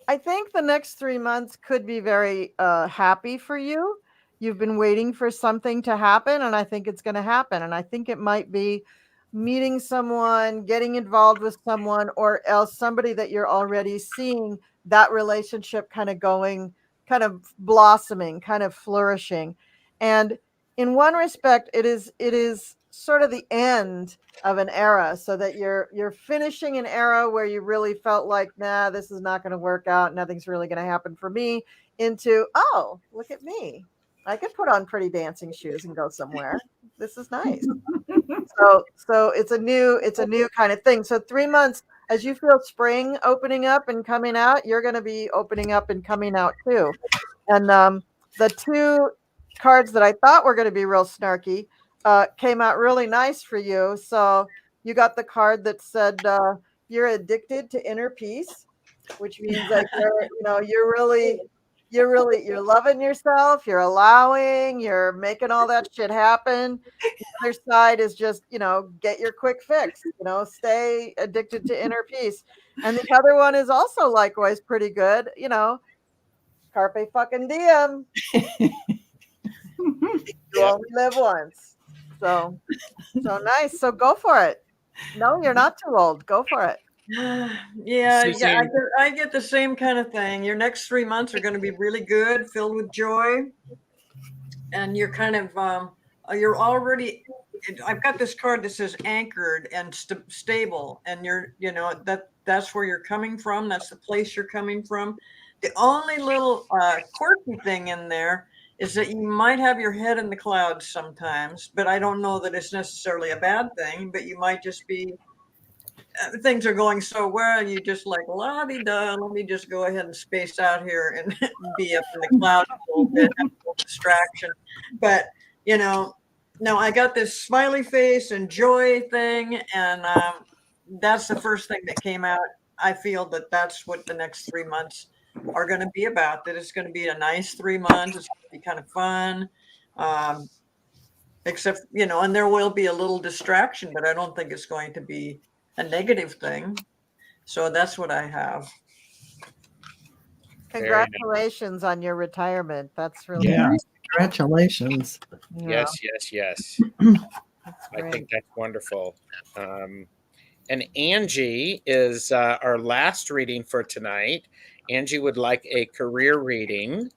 [SPEAKER 5] I think the next 3 months could be very happy for you. You've been waiting for something to happen, and I think it's going to happen. And I think it might be meeting someone, getting involved with someone, or else somebody that you're already seeing that relationship kind of going, kind of blossoming, kind of flourishing. And in one respect, it is sort of the end of an era, so that you're finishing an era where you really felt like, nah, this is not going to work out. Nothing's really going to happen for me, into, oh, look at me. I could put on pretty dancing shoes and go somewhere. This is nice. So it's a new kind of thing. So 3 months, as you feel spring opening up and coming out, you're going to be opening up and coming out too. And the two cards that I thought were going to be real snarky came out really nice for you. So you got the card that said you're addicted to inner peace, which means that you're loving yourself, you're allowing, you're making all that shit happen. The other side is just, get your quick fix, stay addicted to inner peace. And the other one is also likewise pretty good, carpe fucking diem. You only live once. So nice. So go for it. No, you're not too old. Go for it.
[SPEAKER 3] Yeah, I get the same kind of thing. Your next 3 months are going to be really good, filled with joy, and you're kind of you're already. I've got this card that says anchored and stable, and that's where you're coming from. That's the place you're coming from. The only little quirky thing in there is that you might have your head in the clouds sometimes, but I don't know that it's necessarily a bad thing. But you might just be. Things are going so well, you just like, la-di-da, let me just go ahead and space out here and be up in the clouds a little bit, have a little distraction. But, no, I got this smiley face and joy thing, and that's the first thing that came out. I feel that that's what the next 3 months are going to be about, that it's going to be a nice 3 months. It's going to be kind of fun. Except, and there will be a little distraction, but I don't think it's going to be a negative thing. So that's what I have.
[SPEAKER 5] Congratulations on your retirement. That's really nice.
[SPEAKER 4] Congratulations.
[SPEAKER 1] Yes. I think that's wonderful. And Angie is our last reading for tonight. Angie would like a career reading.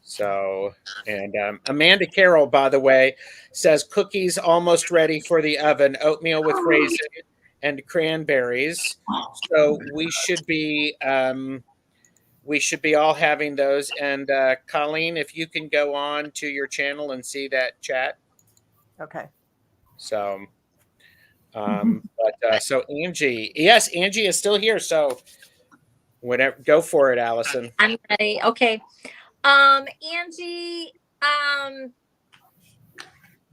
[SPEAKER 1] So, and Amanda Carroll, by the way, says cookies almost ready for the oven, oatmeal with raisins and cranberries. So we should be all having those. And Colleen, if you can go on to your channel and see that chat.
[SPEAKER 5] Okay.
[SPEAKER 1] So, so Angie, yes, Angie is still here. So whatever, go for it, Allyson.
[SPEAKER 2] I'm ready. Okay. Angie,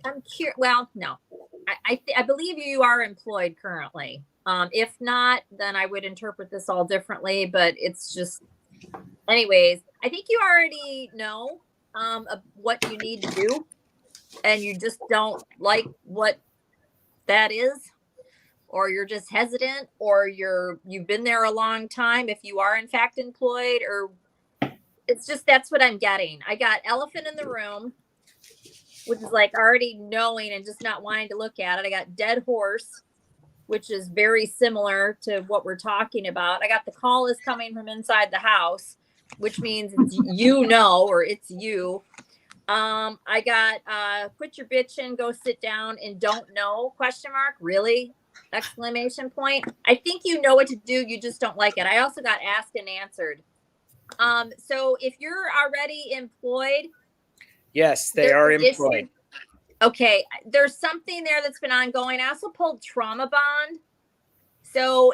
[SPEAKER 2] I'm curious. Well, no, I believe you are employed currently. If not, then I would interpret this all differently. But it's just, anyways. I think you already know what you need to do, and you just don't like what that is, or you're just hesitant, or you've been there a long time. If you are in fact employed, or it's just that's what I'm getting. I got elephant in the room, which is like already knowing and just not wanting to look at it. I got dead horse, which is very similar to what we're talking about. I got the call is coming from inside the house, which means it's or it's you. I got quit your bitching, go sit down and don't know, ? Really? ! I think you know what to do, you just don't like it. I also got asked and answered. So if you're already employed,
[SPEAKER 1] Yes, they are employed.
[SPEAKER 2] Okay, there's something there that's been ongoing. I also pulled trauma bond. So,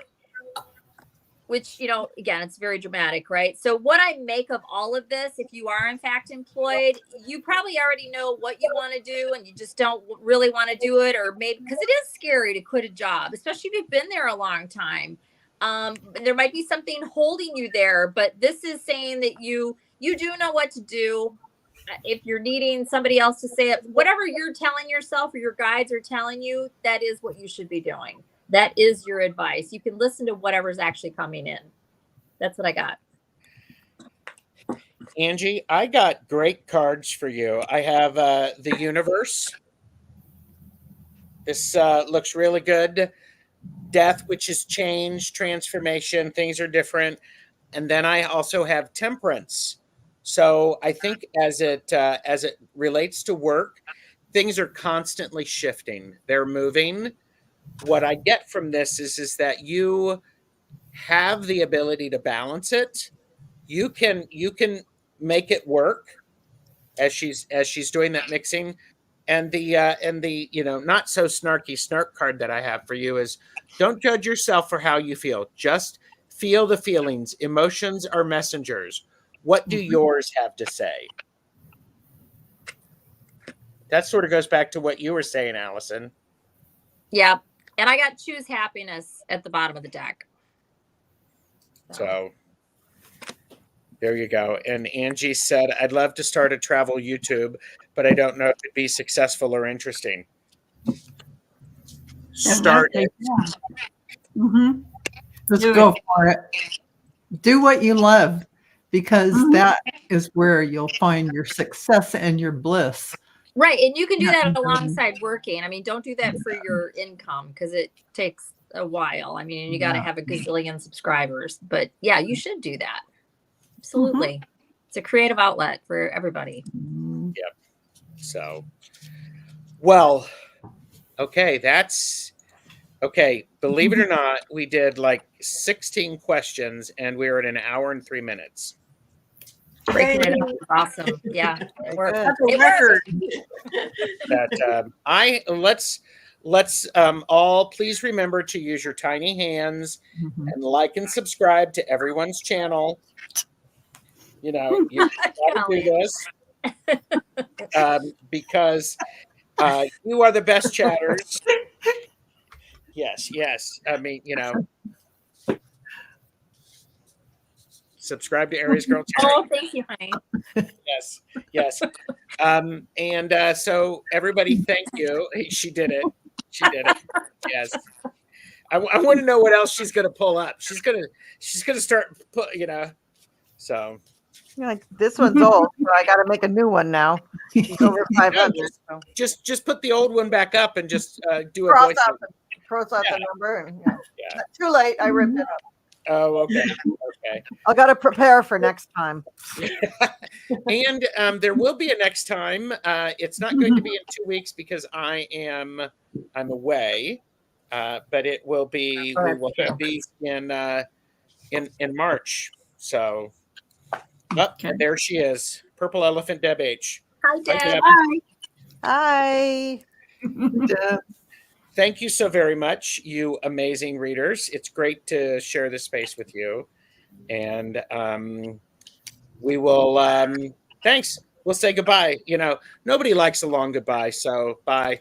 [SPEAKER 2] which, again, it's very dramatic, right? So what I make of all of this, if you are in fact employed, you probably already know what you want to do and you just don't really want to do it, or maybe because it is scary to quit a job, especially if you've been there a long time. There might be something holding you there, but this is saying that you do know what to do. If you're needing somebody else to say it, whatever you're telling yourself or your guides are telling you, that is what you should be doing. That is your advice. You can listen to whatever's actually coming in. That's what I got.
[SPEAKER 1] Angie, I got great cards for you. I have the universe. This looks really good. Death, which is change, transformation, things are different. And then I also have temperance. So I think as it relates to work, things are constantly shifting. They're moving. What I get from this is that you have the ability to balance it. You can make it work as she's doing that mixing. And the not so snarky snark card that I have for you is, don't judge yourself for how you feel. Just feel the feelings. Emotions are messengers. What do yours have to say? That sort of goes back to what you were saying, Allyson.
[SPEAKER 2] Yeah. And I got choose happiness at the bottom of the deck.
[SPEAKER 1] So there you go. And Angie said, I'd love to start a travel YouTube, but I don't know if it'd be successful or interesting. Start it.
[SPEAKER 4] Mm-hmm. Just go for it. Do what you love, because that is where you'll find your success and your bliss.
[SPEAKER 2] Right. And you can do that alongside working. I mean, don't do that for your income because it takes a while. I mean, you got to have a gazillion subscribers. But yeah, you should do that. Absolutely. It's a creative outlet for everybody.
[SPEAKER 1] Yep. So, well, okay. Believe it or not, we did like 16 questions and we were at an hour and 3 minutes.
[SPEAKER 2] Great. Awesome. Yeah. It worked.
[SPEAKER 3] That's a record.
[SPEAKER 1] Let's all please remember to use your tiny hands and like and subscribe to everyone's channel. You gotta do this because you are the best chatters. Yes. I mean, subscribe to Aries Girl Terry.
[SPEAKER 2] Oh, thank you, honey.
[SPEAKER 1] Yes. And so everybody, thank you. She did it. Yes. I want to know what else she's going to pull up. She's going to start so.
[SPEAKER 5] Like, this one's old, so I got to make a new one now. It's over 500. So.
[SPEAKER 1] Just put the old one back up and just do a
[SPEAKER 5] cross
[SPEAKER 1] voice.
[SPEAKER 5] Out the number. And, Too late. I ripped it up.
[SPEAKER 1] Oh, okay.
[SPEAKER 5] I got to prepare for next time.
[SPEAKER 1] And there will be a next time. It's not going to be in 2 weeks because I'm away. But it will be. We will have these in March. So, there she is, Purple Elephant Deb H.
[SPEAKER 2] Hi, Deb.
[SPEAKER 5] Hi.
[SPEAKER 4] Deb.
[SPEAKER 1] Thank you so very much, you amazing readers. It's great to share this space with you. And we will, thanks. we'll say goodbye. You know, nobody likes a long goodbye. So bye.